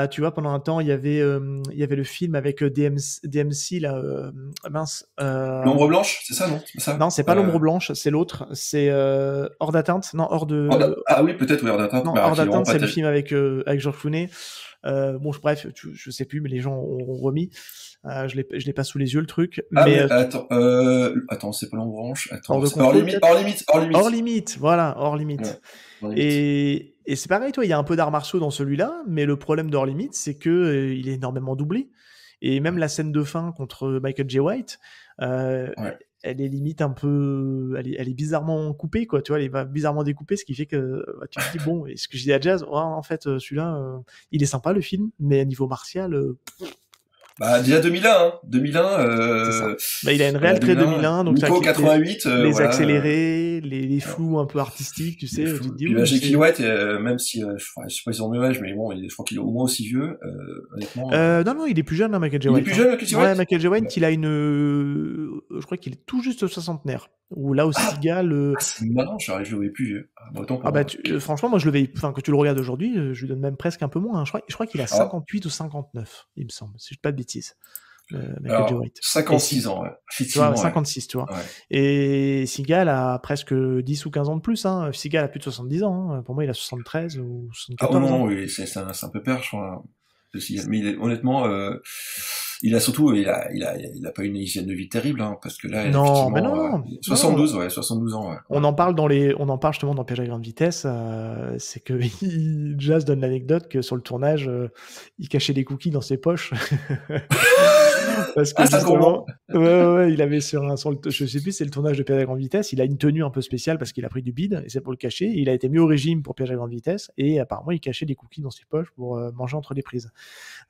Tu vois, pendant un temps, il y avait le film avec DMC, là, mince. L'ombre blanche, c'est ça, non? C'est ça? Non, c'est pas l'ombre blanche, c'est l'autre. C'est Hors d'atteinte. Non, hors de. Ah oui, peut-être, oui, Hors d'atteinte. Non, Hors d'atteinte, c'est le film avec George Clooney. Bon, bref, je sais plus, mais les gens ont remis. Je l'ai pas sous les yeux, le truc. Ah, mais attends, c'est pas l'ombre blanche. Attends, hors limite. Voilà, hors limite. Ouais, et c'est pareil, toi, il y a un peu d'arts martiaux dans celui-là, mais le problème d'Hors limite, c'est que il est énormément doublé. Et même la scène de fin contre Michael J. White, elle est limite un peu, elle est bizarrement coupée, quoi. Tu vois, elle est bizarrement découpée, ce qui fait que tu te dis bon, et ce que je dis à Jazz, en fait, celui-là, il est sympa le film, mais à niveau martial. Bah, déjà 2001, hein. 2001, c'est ça. Bah, il a une réelle très 2001, donc Nico 88, les voilà, accélérés, les flous un peu artistiques, tu sais. Tu te dis, puis Jackie White, même si je sais pas si ils ont le même âge, mais bon, je crois qu'il est au moins aussi vieux, honnêtement. Non, il est plus jeune, hein, Michael J. White. Il est plus jeune, Michael J. White. Ouais, Michael J. White, il a je crois qu'il est tout juste soixantenaire. Ou là aussi, Seagal. C'est marrant, je le voyais plus vieux. Franchement, moi, je le voyais. Enfin, quand tu le regardes aujourd'hui, je lui donne même presque un peu moins. Hein. Je crois qu'il a 58 ou 59, il me semble, si je dis pas de bêtises. Michael J. White. 56 ans, ouais. Tu vois, 56, tu vois. Ouais. Et Seagal a presque 10 ou 15 ans de plus. Hein. Seagal a plus de 70 ans. Hein. Pour moi, il a 73 ou 74 ans. Ah non, oui, c'est un peu père, je crois. Mais honnêtement, il a surtout, il a pas une hygiène de vie terrible, hein, parce que là, non, mais non. 72, ouais, 72 ans, ouais. On en parle justement dans Piège à grande vitesse, c'est que Jazz donne l'anecdote que sur le tournage, il cachait des cookies dans ses poches. Parce que justement, ouais, il avait je sais plus, c'est le tournage de Piège à grande vitesse, il a une tenue un peu spéciale parce qu'il a pris du bide, et c'est pour le cacher, il a été mis au régime pour Piège à grande vitesse, et apparemment, il cachait des cookies dans ses poches pour manger entre les prises.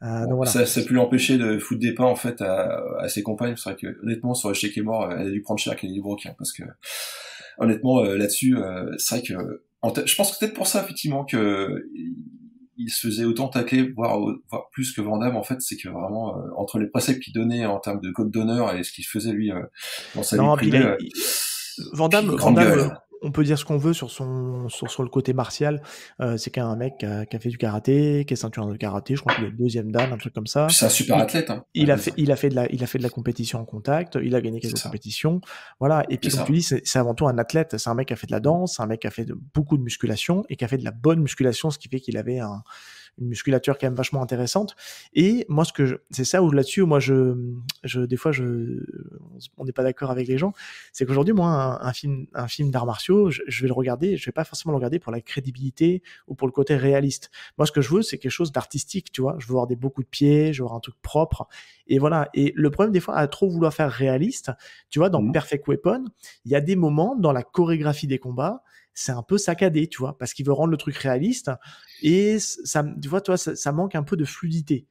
Donc voilà. Ça peut l'empêcher de foutre des pains, en fait, à ses compagnes. C'est vrai que, honnêtement, sur le chèque est mort, elle a dû prendre cher qu'elle ait du broc, hein, parce que, honnêtement, là-dessus, c'est vrai que, je pense que peut-être pour ça, effectivement, que, il se faisait autant tacler, voire plus que Van Damme, en fait, c'est que vraiment, entre les préceptes qu'il donnait en termes de code d'honneur et ce qu'il faisait, lui, dans sa vie privée, Van Damme, on peut dire ce qu'on veut sur le côté martial. C'est qu'un mec qui a fait du karaté, qui est ceinture de karaté. Je crois qu'il est deuxième dan, un truc comme ça. C'est un super athlète. Hein. Il a fait de la compétition en contact. Il a gagné quelques compétitions. Voilà. Et puis comme tu dis, c'est avant tout un athlète. C'est un mec qui a fait de la danse, c'est un mec qui a fait beaucoup de musculation et qui a fait de la bonne musculation, ce qui fait qu'il avait une musculature quand même vachement intéressante. Et moi, c'est ça où là-dessus, moi, des fois, on n'est pas d'accord avec les gens. C'est qu'aujourd'hui, moi, un film d'arts martiaux, je vais le regarder, je vais pas forcément le regarder pour la crédibilité ou pour le côté réaliste. Moi, ce que je veux, c'est quelque chose d'artistique, tu vois. Je veux voir beaucoup de pieds, je veux voir un truc propre. Et voilà. Et le problème, des fois, à trop vouloir faire réaliste, tu vois, dans Perfect Weapon, il y a des moments dans la chorégraphie des combats, c'est un peu saccadé, tu vois, parce qu'il veut rendre le truc réaliste et ça, tu vois, ça manque un peu de fluidité.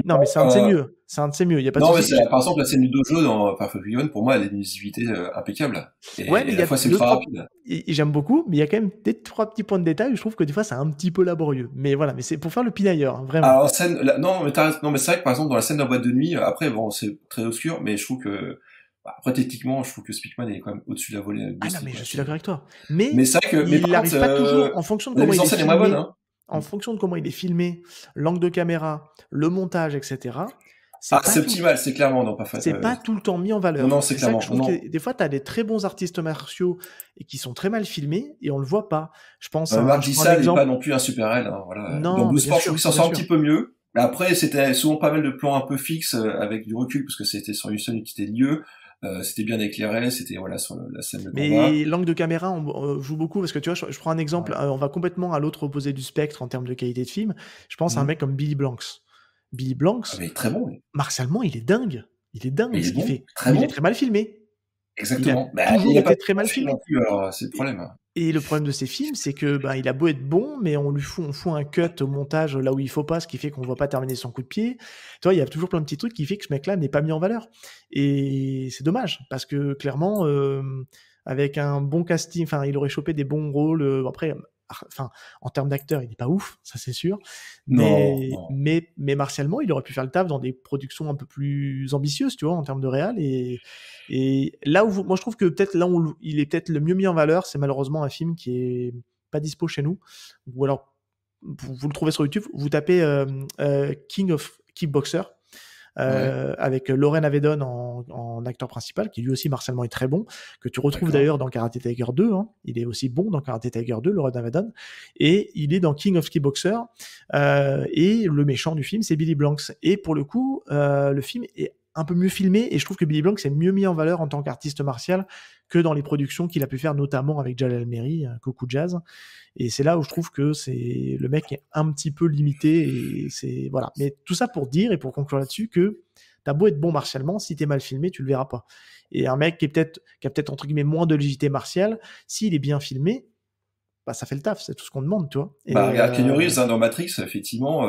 Non, mais c'est un de ses mieux. C'est un de ses mieux. Il y a pas non, de mais par exemple, la scène du dojo dans Perfect Weapon, pour moi, elle a une visibilité impeccable. Et ouais, mais à la fois, c'est ultra rapide. Et j'aime beaucoup, mais il y a quand même des 3 petits points de détail où je trouve que des fois, c'est un petit peu laborieux. Mais voilà, mais c'est pour faire le pinailleur, hein, vraiment. Alors, non, mais c'est vrai que par exemple, dans la scène de la boîte de nuit, après, bon, c'est très obscur, mais je trouve que, après, techniquement, je trouve que Speakman est quand même au-dessus de la volée. Ah non, mais je suis d'accord avec toi. Mais c'est vrai que, il n'arrive pas toujours, en fonction de comment il est filmé, bonne, hein. En fonction de comment il est filmé, l'angle de caméra, le montage, etc. C'est optimal, c'est clairement, non, pas fait. C'est pas tout le temps mis en valeur. Non, c'est clairement. Ça que je trouve que des fois, t'as des très bons artistes martiaux et qui sont très mal filmés et on le voit pas. Je pense à Mark Dissal n'est pas non plus un super L, hein, voilà. Non, dans Blue Sport, je trouve qu'il s'en sort un petit peu mieux. Mais après, c'était souvent pas mal de plans un peu fixes, avec du recul, parce que c'était sur une scène qui était lieu. C'était bien éclairé, c'était voilà sur la scène de combat. Mais l'angle de caméra, on joue beaucoup parce que tu vois, je prends un exemple, on va complètement à l'autre opposé du spectre en termes de qualité de film. Je pense à un mec comme Billy Blanks. Billy Blanks, mais très bon. Oui. Martialement, il est dingue. Il est dingue ce qu'il fait. Il est très mal filmé. Exactement. Il a toujours il a été pas très mal filmé. non plus, alors c'est le problème. Et le problème de ces films, c'est que il a beau être bon, mais on fout un cut au montage là où il faut pas, ce qui fait qu'on voit pas terminer son coup de pied. Tu vois, il y a toujours plein de petits trucs qui fait que ce mec-là n'est pas mis en valeur. Et c'est dommage, parce que clairement, avec un bon casting, il aurait chopé des bons rôles. Après, en termes d'acteur, il n'est pas ouf, ça c'est sûr. Mais martialement, il aurait pu faire le taf dans des productions un peu plus ambitieuses, tu vois, en termes de réal. Et là où moi je trouve que peut-être là où il est peut-être le mieux mis en valeur, c'est malheureusement un film qui est pas dispo chez nous. Ou alors vous le trouvez sur YouTube, vous tapez King of Kickboxer. Avec Lauren Avedon en acteur principal, qui lui aussi martialement est très bon, que tu retrouves d'ailleurs dans Karate Tiger 2, hein. Il est aussi bon dans Karate Tiger 2, Lauren Avedon, et il est dans King of Kickboxer, et le méchant du film, c'est Billy Blanks. Et pour le coup, le film est un peu mieux filmé, et je trouve que Billy Blanks est mieux mis en valeur en tant qu'artiste martial que dans les productions qu'il a pu faire, notamment avec Jalal Elmeri, Coco Jazz. Et c'est là où je trouve que le mec est un petit peu limité, et c'est, voilà. Mais tout ça pour dire, et pour conclure là-dessus, que t'as beau être bon martialement, si t'es mal filmé, tu le verras pas. Et un mec qui a peut-être entre guillemets moins de légitimité martiale, s'il est bien filmé, ça fait le taf, c'est tout ce qu'on demande, tu vois. Regarde Keanu Reeves, dans Matrix, effectivement,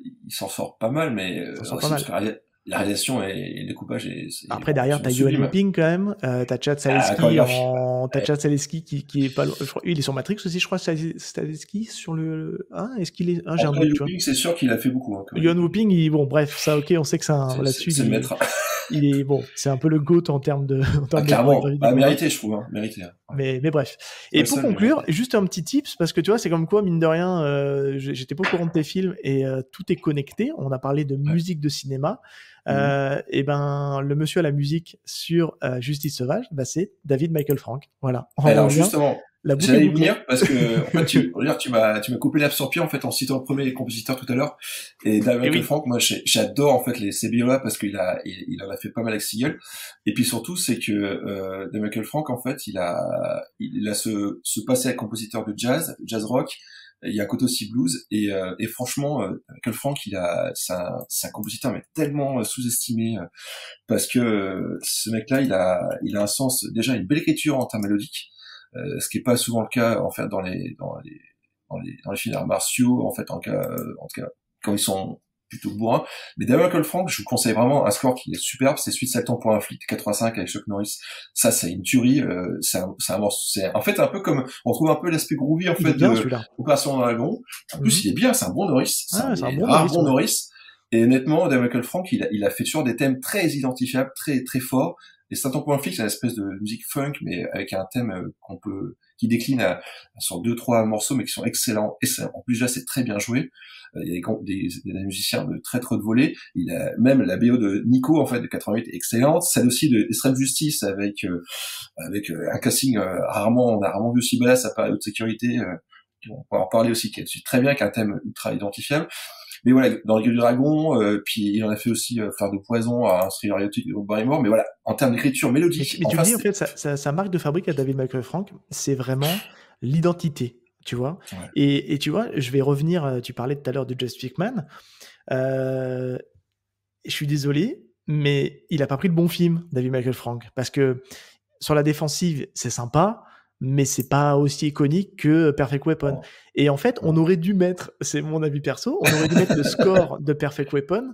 il s'en sort pas mal, mais la réalisation et le découpage après derrière t'as Yoann Looping quand même, t'as Chad Stahelski qui est pas, je crois, il est sur Matrix aussi, je crois. Stahelski sur le est-ce qu'il est j'ai un doute, Looping, c'est sûr qu'il a fait beaucoup, hein, Yoann Looping, bon bref, ça, ok, on sait que là-dessus c'est le maître. Il est bon, c'est un peu le GOAT en termes de clairement, mérité, je trouve, hein, mérité. Mais bref. Et pour conclure, juste un petit tips, parce que tu vois, c'est comme quoi, mine de rien, j'étais pas au courant de tes films, et tout est connecté. On a parlé de musique de cinéma. Et le monsieur à la musique sur Justice Sauvage, c'est David Michael Frank. Voilà. Alors justement, j'allais y venir parce que en fait, tu m'as coupé l'herbe sur le pied en fait en citant le premier compositeur tout à l'heure. Et David Michael Frank, moi j'adore en fait ces BO-là parce qu'il en a fait pas mal avec Seagull. Et puis surtout, c'est que David Michael Frank en fait, il a ce passé avec compositeur de jazz rock. Il y a un côté aussi blues, et franchement, Michael Frank, c'est un compositeur mais tellement sous-estimé, parce que ce mec-là, il a un sens, déjà une belle écriture en termes mélodiques, ce qui est pas souvent le cas en fait dans les films d'arts martiaux, en fait, en tout cas quand ils sont plutôt bourrin. Mais David Michael Frank, je vous conseille vraiment un score qui est superbe, c'est Suite 7 ans pour un flic, 85 avec Chuck Norris. Ça, c'est une tuerie, c'est un morceau, c'est en fait un peu comme, on trouve un peu l'aspect groovy, en fait, de Opération Dragon. En plus, il est bien, c'est un bon Norris. C'est un bon Norris. Et honnêtement, David Michael Frank, il a fait toujours des thèmes très identifiables, très, très forts. Et 7 ans pour un flic, c'est une espèce de musique funk, mais avec un thème qui décline sur 2-3 morceaux, mais qui sont excellents. En plus, là, c'est très bien joué. Il y a des musiciens de très haute volée. Il a même la BO de Nico, en fait, de 88 est excellente. Celle aussi de Extreme Justice avec un casting on a rarement vu aussi badass à part la haute sécurité. On va en parler aussi, qui est très bien, qui a un thème ultra identifiable. Mais voilà, dans les Gueules du Dragon, puis il en a fait aussi Fleur de Poison, un thriller érotique de Barrymore, mais voilà, en termes d'écriture mélodique. Mais tu dis, en fait, sa marque de fabrique à David Michael Frank, c'est vraiment l'identité, tu vois. Ouais. Et tu vois, je vais revenir, tu parlais tout à l'heure de Jess Pinkman. Je suis désolé, mais il a pas pris le bon film, David Michael Frank, parce que sur la défensive, c'est sympa, mais c'est pas aussi iconique que Perfect Weapon. Oh. Et en fait, on aurait dû mettre, c'est mon avis perso, on aurait dû mettre le score de Perfect Weapon,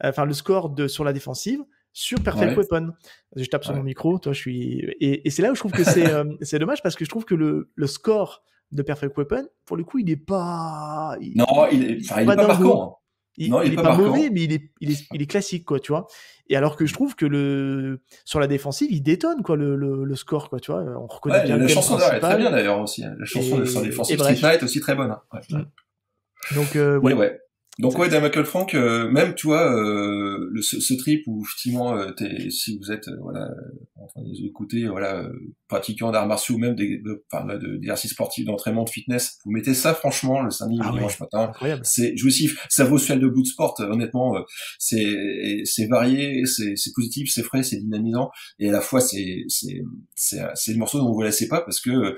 le score sur la défensive, sur Perfect Weapon. Je tape sur mon micro, toi, et c'est là où je trouve que c'est dommage, parce que je trouve que le score de Perfect Weapon, pour le coup, il est pas... il est pas marquant. Il est pas mauvais, mais il est classique, quoi, tu vois. Et alors que je trouve que sur la défensive, il détonne, quoi, le score, quoi, tu vois. On reconnaît bien la chanson est très bien, d'ailleurs, aussi. La chanson sur la défensive Street Night aussi très bonne. Hein. Donc, ouais. Donc David Michael Frank, même tu vois ce trip où effectivement si vous êtes en train de écouter pratiquant d'arts martiaux ou même d'exercices sportifs, d'entraînement, de fitness, vous mettez ça franchement le samedi ou dimanche matin, c'est jouissif, ça vaut celui de Bloodsport, honnêtement, c'est varié, c'est positif, c'est frais, c'est dynamisant, et à la fois c'est le morceau dont vous ne laissez pas, parce que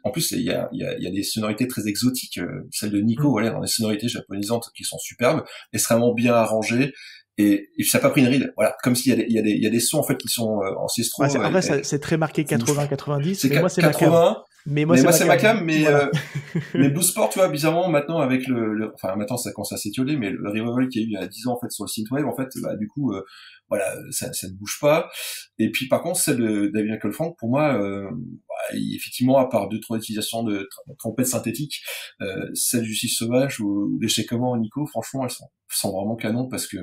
en plus il y a des sonorités très exotiques, celle de Nico, dans des sonorités japonisantes qui sont superbes, extrêmement bien arrangées, et ça n'a pas pris une ride. Voilà, comme s'il y a des sons en fait qui sont ancestraux. Ouais, après, c'est très marqué 80-90. C'est moi, c'est 80. Mais moi c'est ma cam, mais voilà. mais Blue Sport, tu vois, bizarrement maintenant avec enfin maintenant ça commence à s'étioler, mais le revival qu'il y a eu il y a 10 ans en fait sur le synthwave, en fait, bah du coup voilà, ça ne bouge pas. Et puis par contre celle de David Michael Frank, pour moi, effectivement, à part 2-3 utilisations de trompettes synthétiques, celle du Justice Sauvage ou des Chez Comment Nico, franchement, elles sont vraiment canon parce que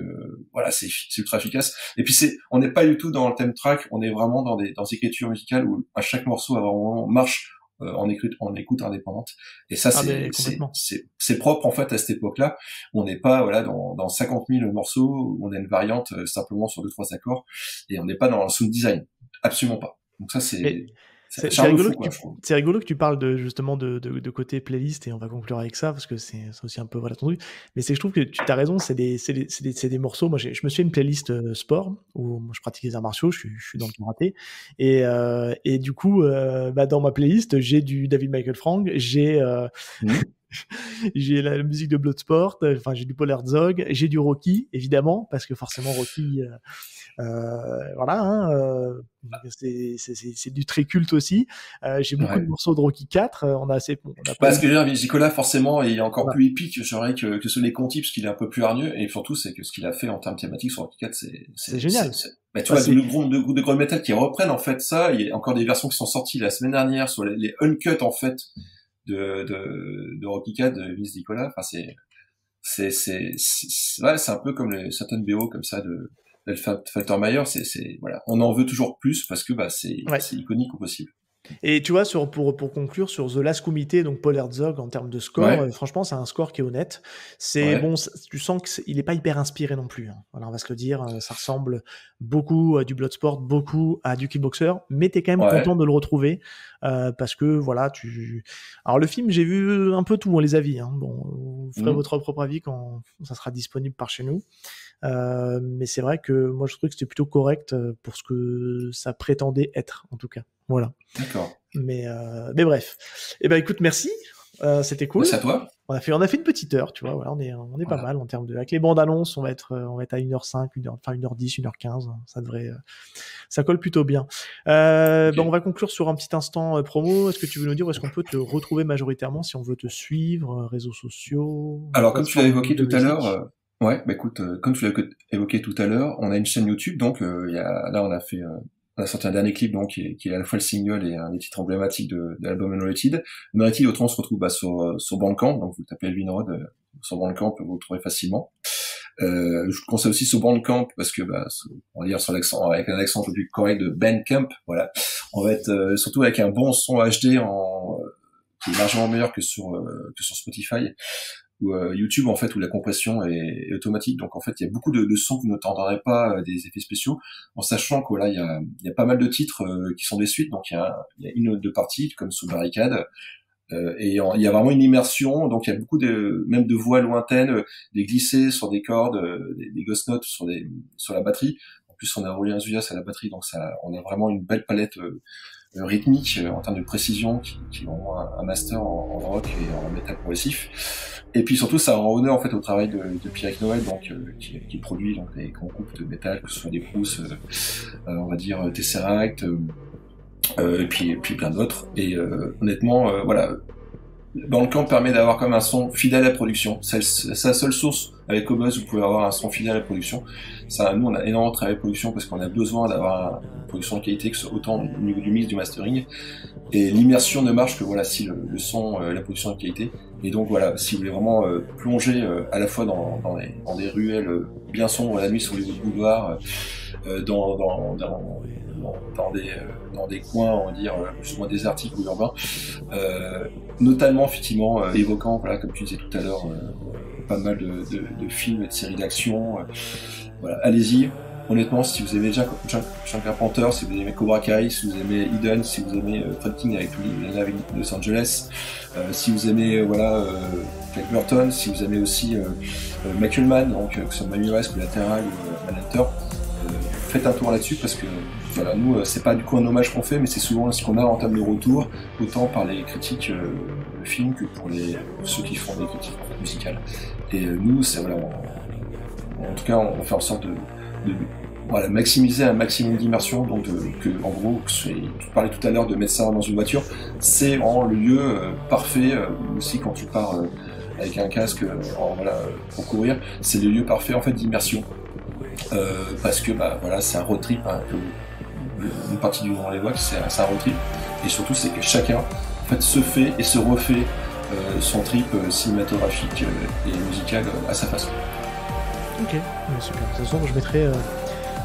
voilà, c'est ultra efficace. Et puis on n'est pas du tout dans le theme track, on est vraiment dans des écritures musicales où à chaque morceau a vraiment marche en écoute indépendante. Et ça, c'est propre en fait à cette époque-là. On n'est pas voilà dans 50 000 morceaux où on a une variante simplement sur 2-3 accords, et on n'est pas dans le sound design, absolument pas. Donc ça c'est rigolo que tu parles justement de côté playlist, et on va conclure avec ça parce que c'est aussi un peu voilà ton truc. Mais je trouve que tu as raison, c'est des morceaux. Moi, je me suis fait une playlist sport où moi, je pratique les arts martiaux, je suis dans le karaté, et du coup, dans ma playlist, j'ai du David Michael Frank, j'ai j'ai la musique de Bloodsport, enfin j'ai du Paul Herzog, j'ai du Rocky évidemment parce que forcément Rocky. Voilà, c'est du très culte aussi. J'ai beaucoup de morceaux de Rocky 4. Parce que Nicolas, forcément, il est encore plus épique, je dirais, que ceux des Conti, parce qu'il est un peu plus hargneux, et surtout, c'est que ce qu'il a fait en termes thématiques sur Rocky 4, c'est génial. Mais tu vois, le groupe de ground metal qui reprennent en fait ça. Il y a encore des versions qui sont sorties la semaine dernière sur les uncut en fait de Rocky 4 de Vince Nicolas. Enfin, c'est un peu comme certaines BO comme ça de Faltermeyer, voilà, on en veut toujours plus parce que c'est iconique au possible. Et tu vois, pour conclure sur The Last Committee, donc Paul Herzog, en termes de score, franchement, c'est un score qui est honnête. Bon, tu sens qu'il est pas hyper inspiré non plus. Hein. Voilà, on va se le dire, ça ressemble beaucoup à du Bloodsport, beaucoup à du Kickboxer, mais t'es quand même content de le retrouver parce que voilà, Alors le film, j'ai vu un peu tout, les avis. Hein. Bon, vous ferez votre propre avis quand ça sera disponible par chez nous. Mais c'est vrai que moi je trouve que c'était plutôt correct pour ce que ça prétendait être, en tout cas. Voilà. D'accord. Mais bref. Eh ben écoute, merci. C'était cool. Merci à toi. On a fait une petite heure, tu vois. Voilà, on est pas mal en termes de. Avec les bandes annonces, on va être à 1h05, 1h10, 1h15. Ça devrait. Ça colle plutôt bien. Okay. On va conclure sur un petit instant promo. Est-ce que tu veux nous dire où est-ce qu'on peut te retrouver majoritairement si on veut te suivre, réseaux sociaux? Alors comme tu l'as évoqué tout à l'heure. Écoute, comme tu l'as évoqué tout à l'heure, on a une chaîne YouTube, donc là on a sorti un dernier clip, donc qui est à la fois le single et un des titres emblématiques de l'album Unrated. Unrated, autrement, on se retrouve sur Bandcamp, donc vous tapez Elvin Rod sur Bandcamp, vous le trouvez facilement. Je vous conseille aussi sur Bandcamp parce que on va dire avec un accent un peu plus correct de Bandcamp, voilà. On va être surtout avec un bon son HD qui est largement meilleur que sur Spotify. Ou YouTube en fait où la compression est automatique, donc en fait il y a beaucoup de sons que vous n'entendrez pas, des effets spéciaux, en sachant que là il y a pas mal de titres qui sont des suites, donc il y a une ou deux parties comme sous Barricade, et il y a vraiment une immersion, donc il y a beaucoup même de voix lointaines, des glissés sur des cordes, des ghost notes sur la batterie. En plus on a Rolly Azuias à la batterie, donc on a vraiment une belle palette rythmique en termes de précision qui ont un master en rock et en métal progressif. Et puis surtout ça rend honneur en fait au travail de Pierrick Noël, donc qui produit donc des grands groupes de métal, que ce soit des Bruce, on va dire Tesseract, et puis plein d'autres. Et honnêtement, voilà, Bandcamp permet d'avoir comme un son fidèle à la production. C'est la seule source avec Cobuzz où vous pouvez avoir un son fidèle à la production. Ça, nous on a énormément travaillé de production parce qu'on a besoin d'avoir une production de qualité, que ce soit autant au niveau du mix, du mastering. Et l'immersion ne marche que voilà si le son, la production est de qualité. Et donc voilà, si vous voulez vraiment plonger à la fois dans des ruelles bien sombres la nuit sur les boulevards, dans des coins, on va dire, plus ou moins désertiques ou urbains, notamment effectivement évoquant, voilà, comme tu disais tout à l'heure, pas mal de films et de séries d'action. Voilà, allez-y. Honnêtement, si vous aimez John Carpenter, si vous aimez Cobra Kai, si vous aimez Eden, si vous aimez Fred King avec les naves de Los Angeles, si vous aimez Jack Burton, si vous aimez aussi Michael Mann, donc que ce soit Manuel Collateral ou Manhunter, faites un tour là-dessus parce que voilà, nous c'est pas du coup un hommage qu'on fait, mais c'est souvent ce qu'on a en termes de retour, autant par les critiques de films que pour ceux qui font des critiques musicales. Et nous, c'est voilà, En tout cas, on fait en sorte de voilà, maximiser un maximum d'immersion. Donc, en gros, tu parlais tout à l'heure de mettre ça dans une voiture, c'est vraiment le lieu parfait. Aussi, quand tu pars avec un casque voilà, pour courir, c'est le lieu parfait en fait d'immersion. Parce que voilà, c'est un road trip, hein, une partie du nom les voix, c'est un road trip. Et surtout, c'est que chacun en fait se fait et se refait son trip cinématographique et musical à sa façon. Ok, super. De toute façon, je mettrai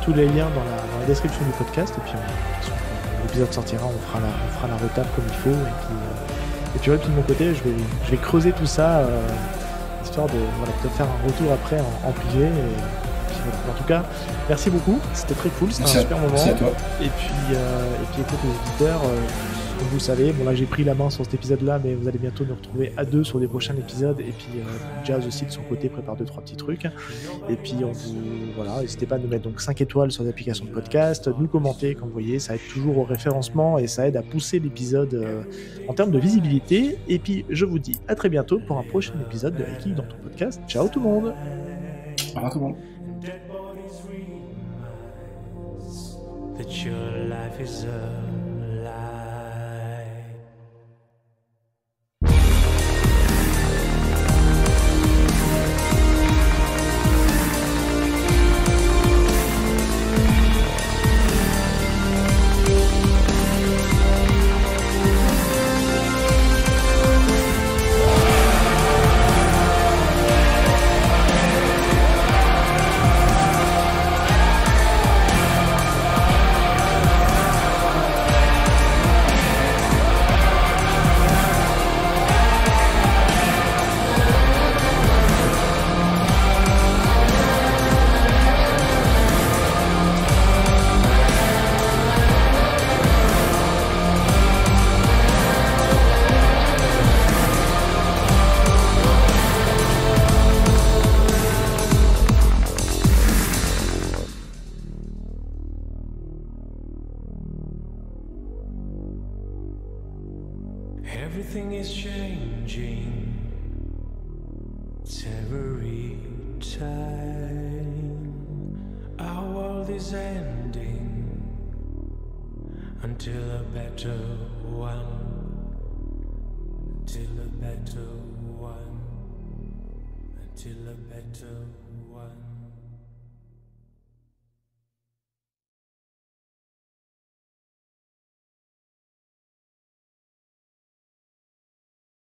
tous les liens dans la description du podcast, et puis quand l'épisode sortira, on fera la retape comme il faut, et puis de mon côté, je vais creuser tout ça, histoire de peut-être faire un retour après en privé, et puis voilà. En tout cas, merci beaucoup, c'était très cool, c'était un super moment. Merci à toi. Et puis écoute les auditeurs, comme vous le savez, bon là j'ai pris la main sur cet épisode-là, mais vous allez bientôt nous retrouver à deux sur des prochains épisodes, et puis Jazz aussi de son côté prépare 2-3 petits trucs, et puis n'hésitez pas à nous mettre donc 5 étoiles sur les applications de podcast, nous commenter, comme vous voyez, ça aide toujours au référencement, et ça aide à pousser l'épisode en termes de visibilité, et puis je vous dis à très bientôt pour un prochain épisode de Hiking dans ton podcast. Ciao tout le monde. Au revoir tout le monde. That your life is a lie. Everything is changing, it's every time. Our world is ending until a better one, until a better one, until a better one.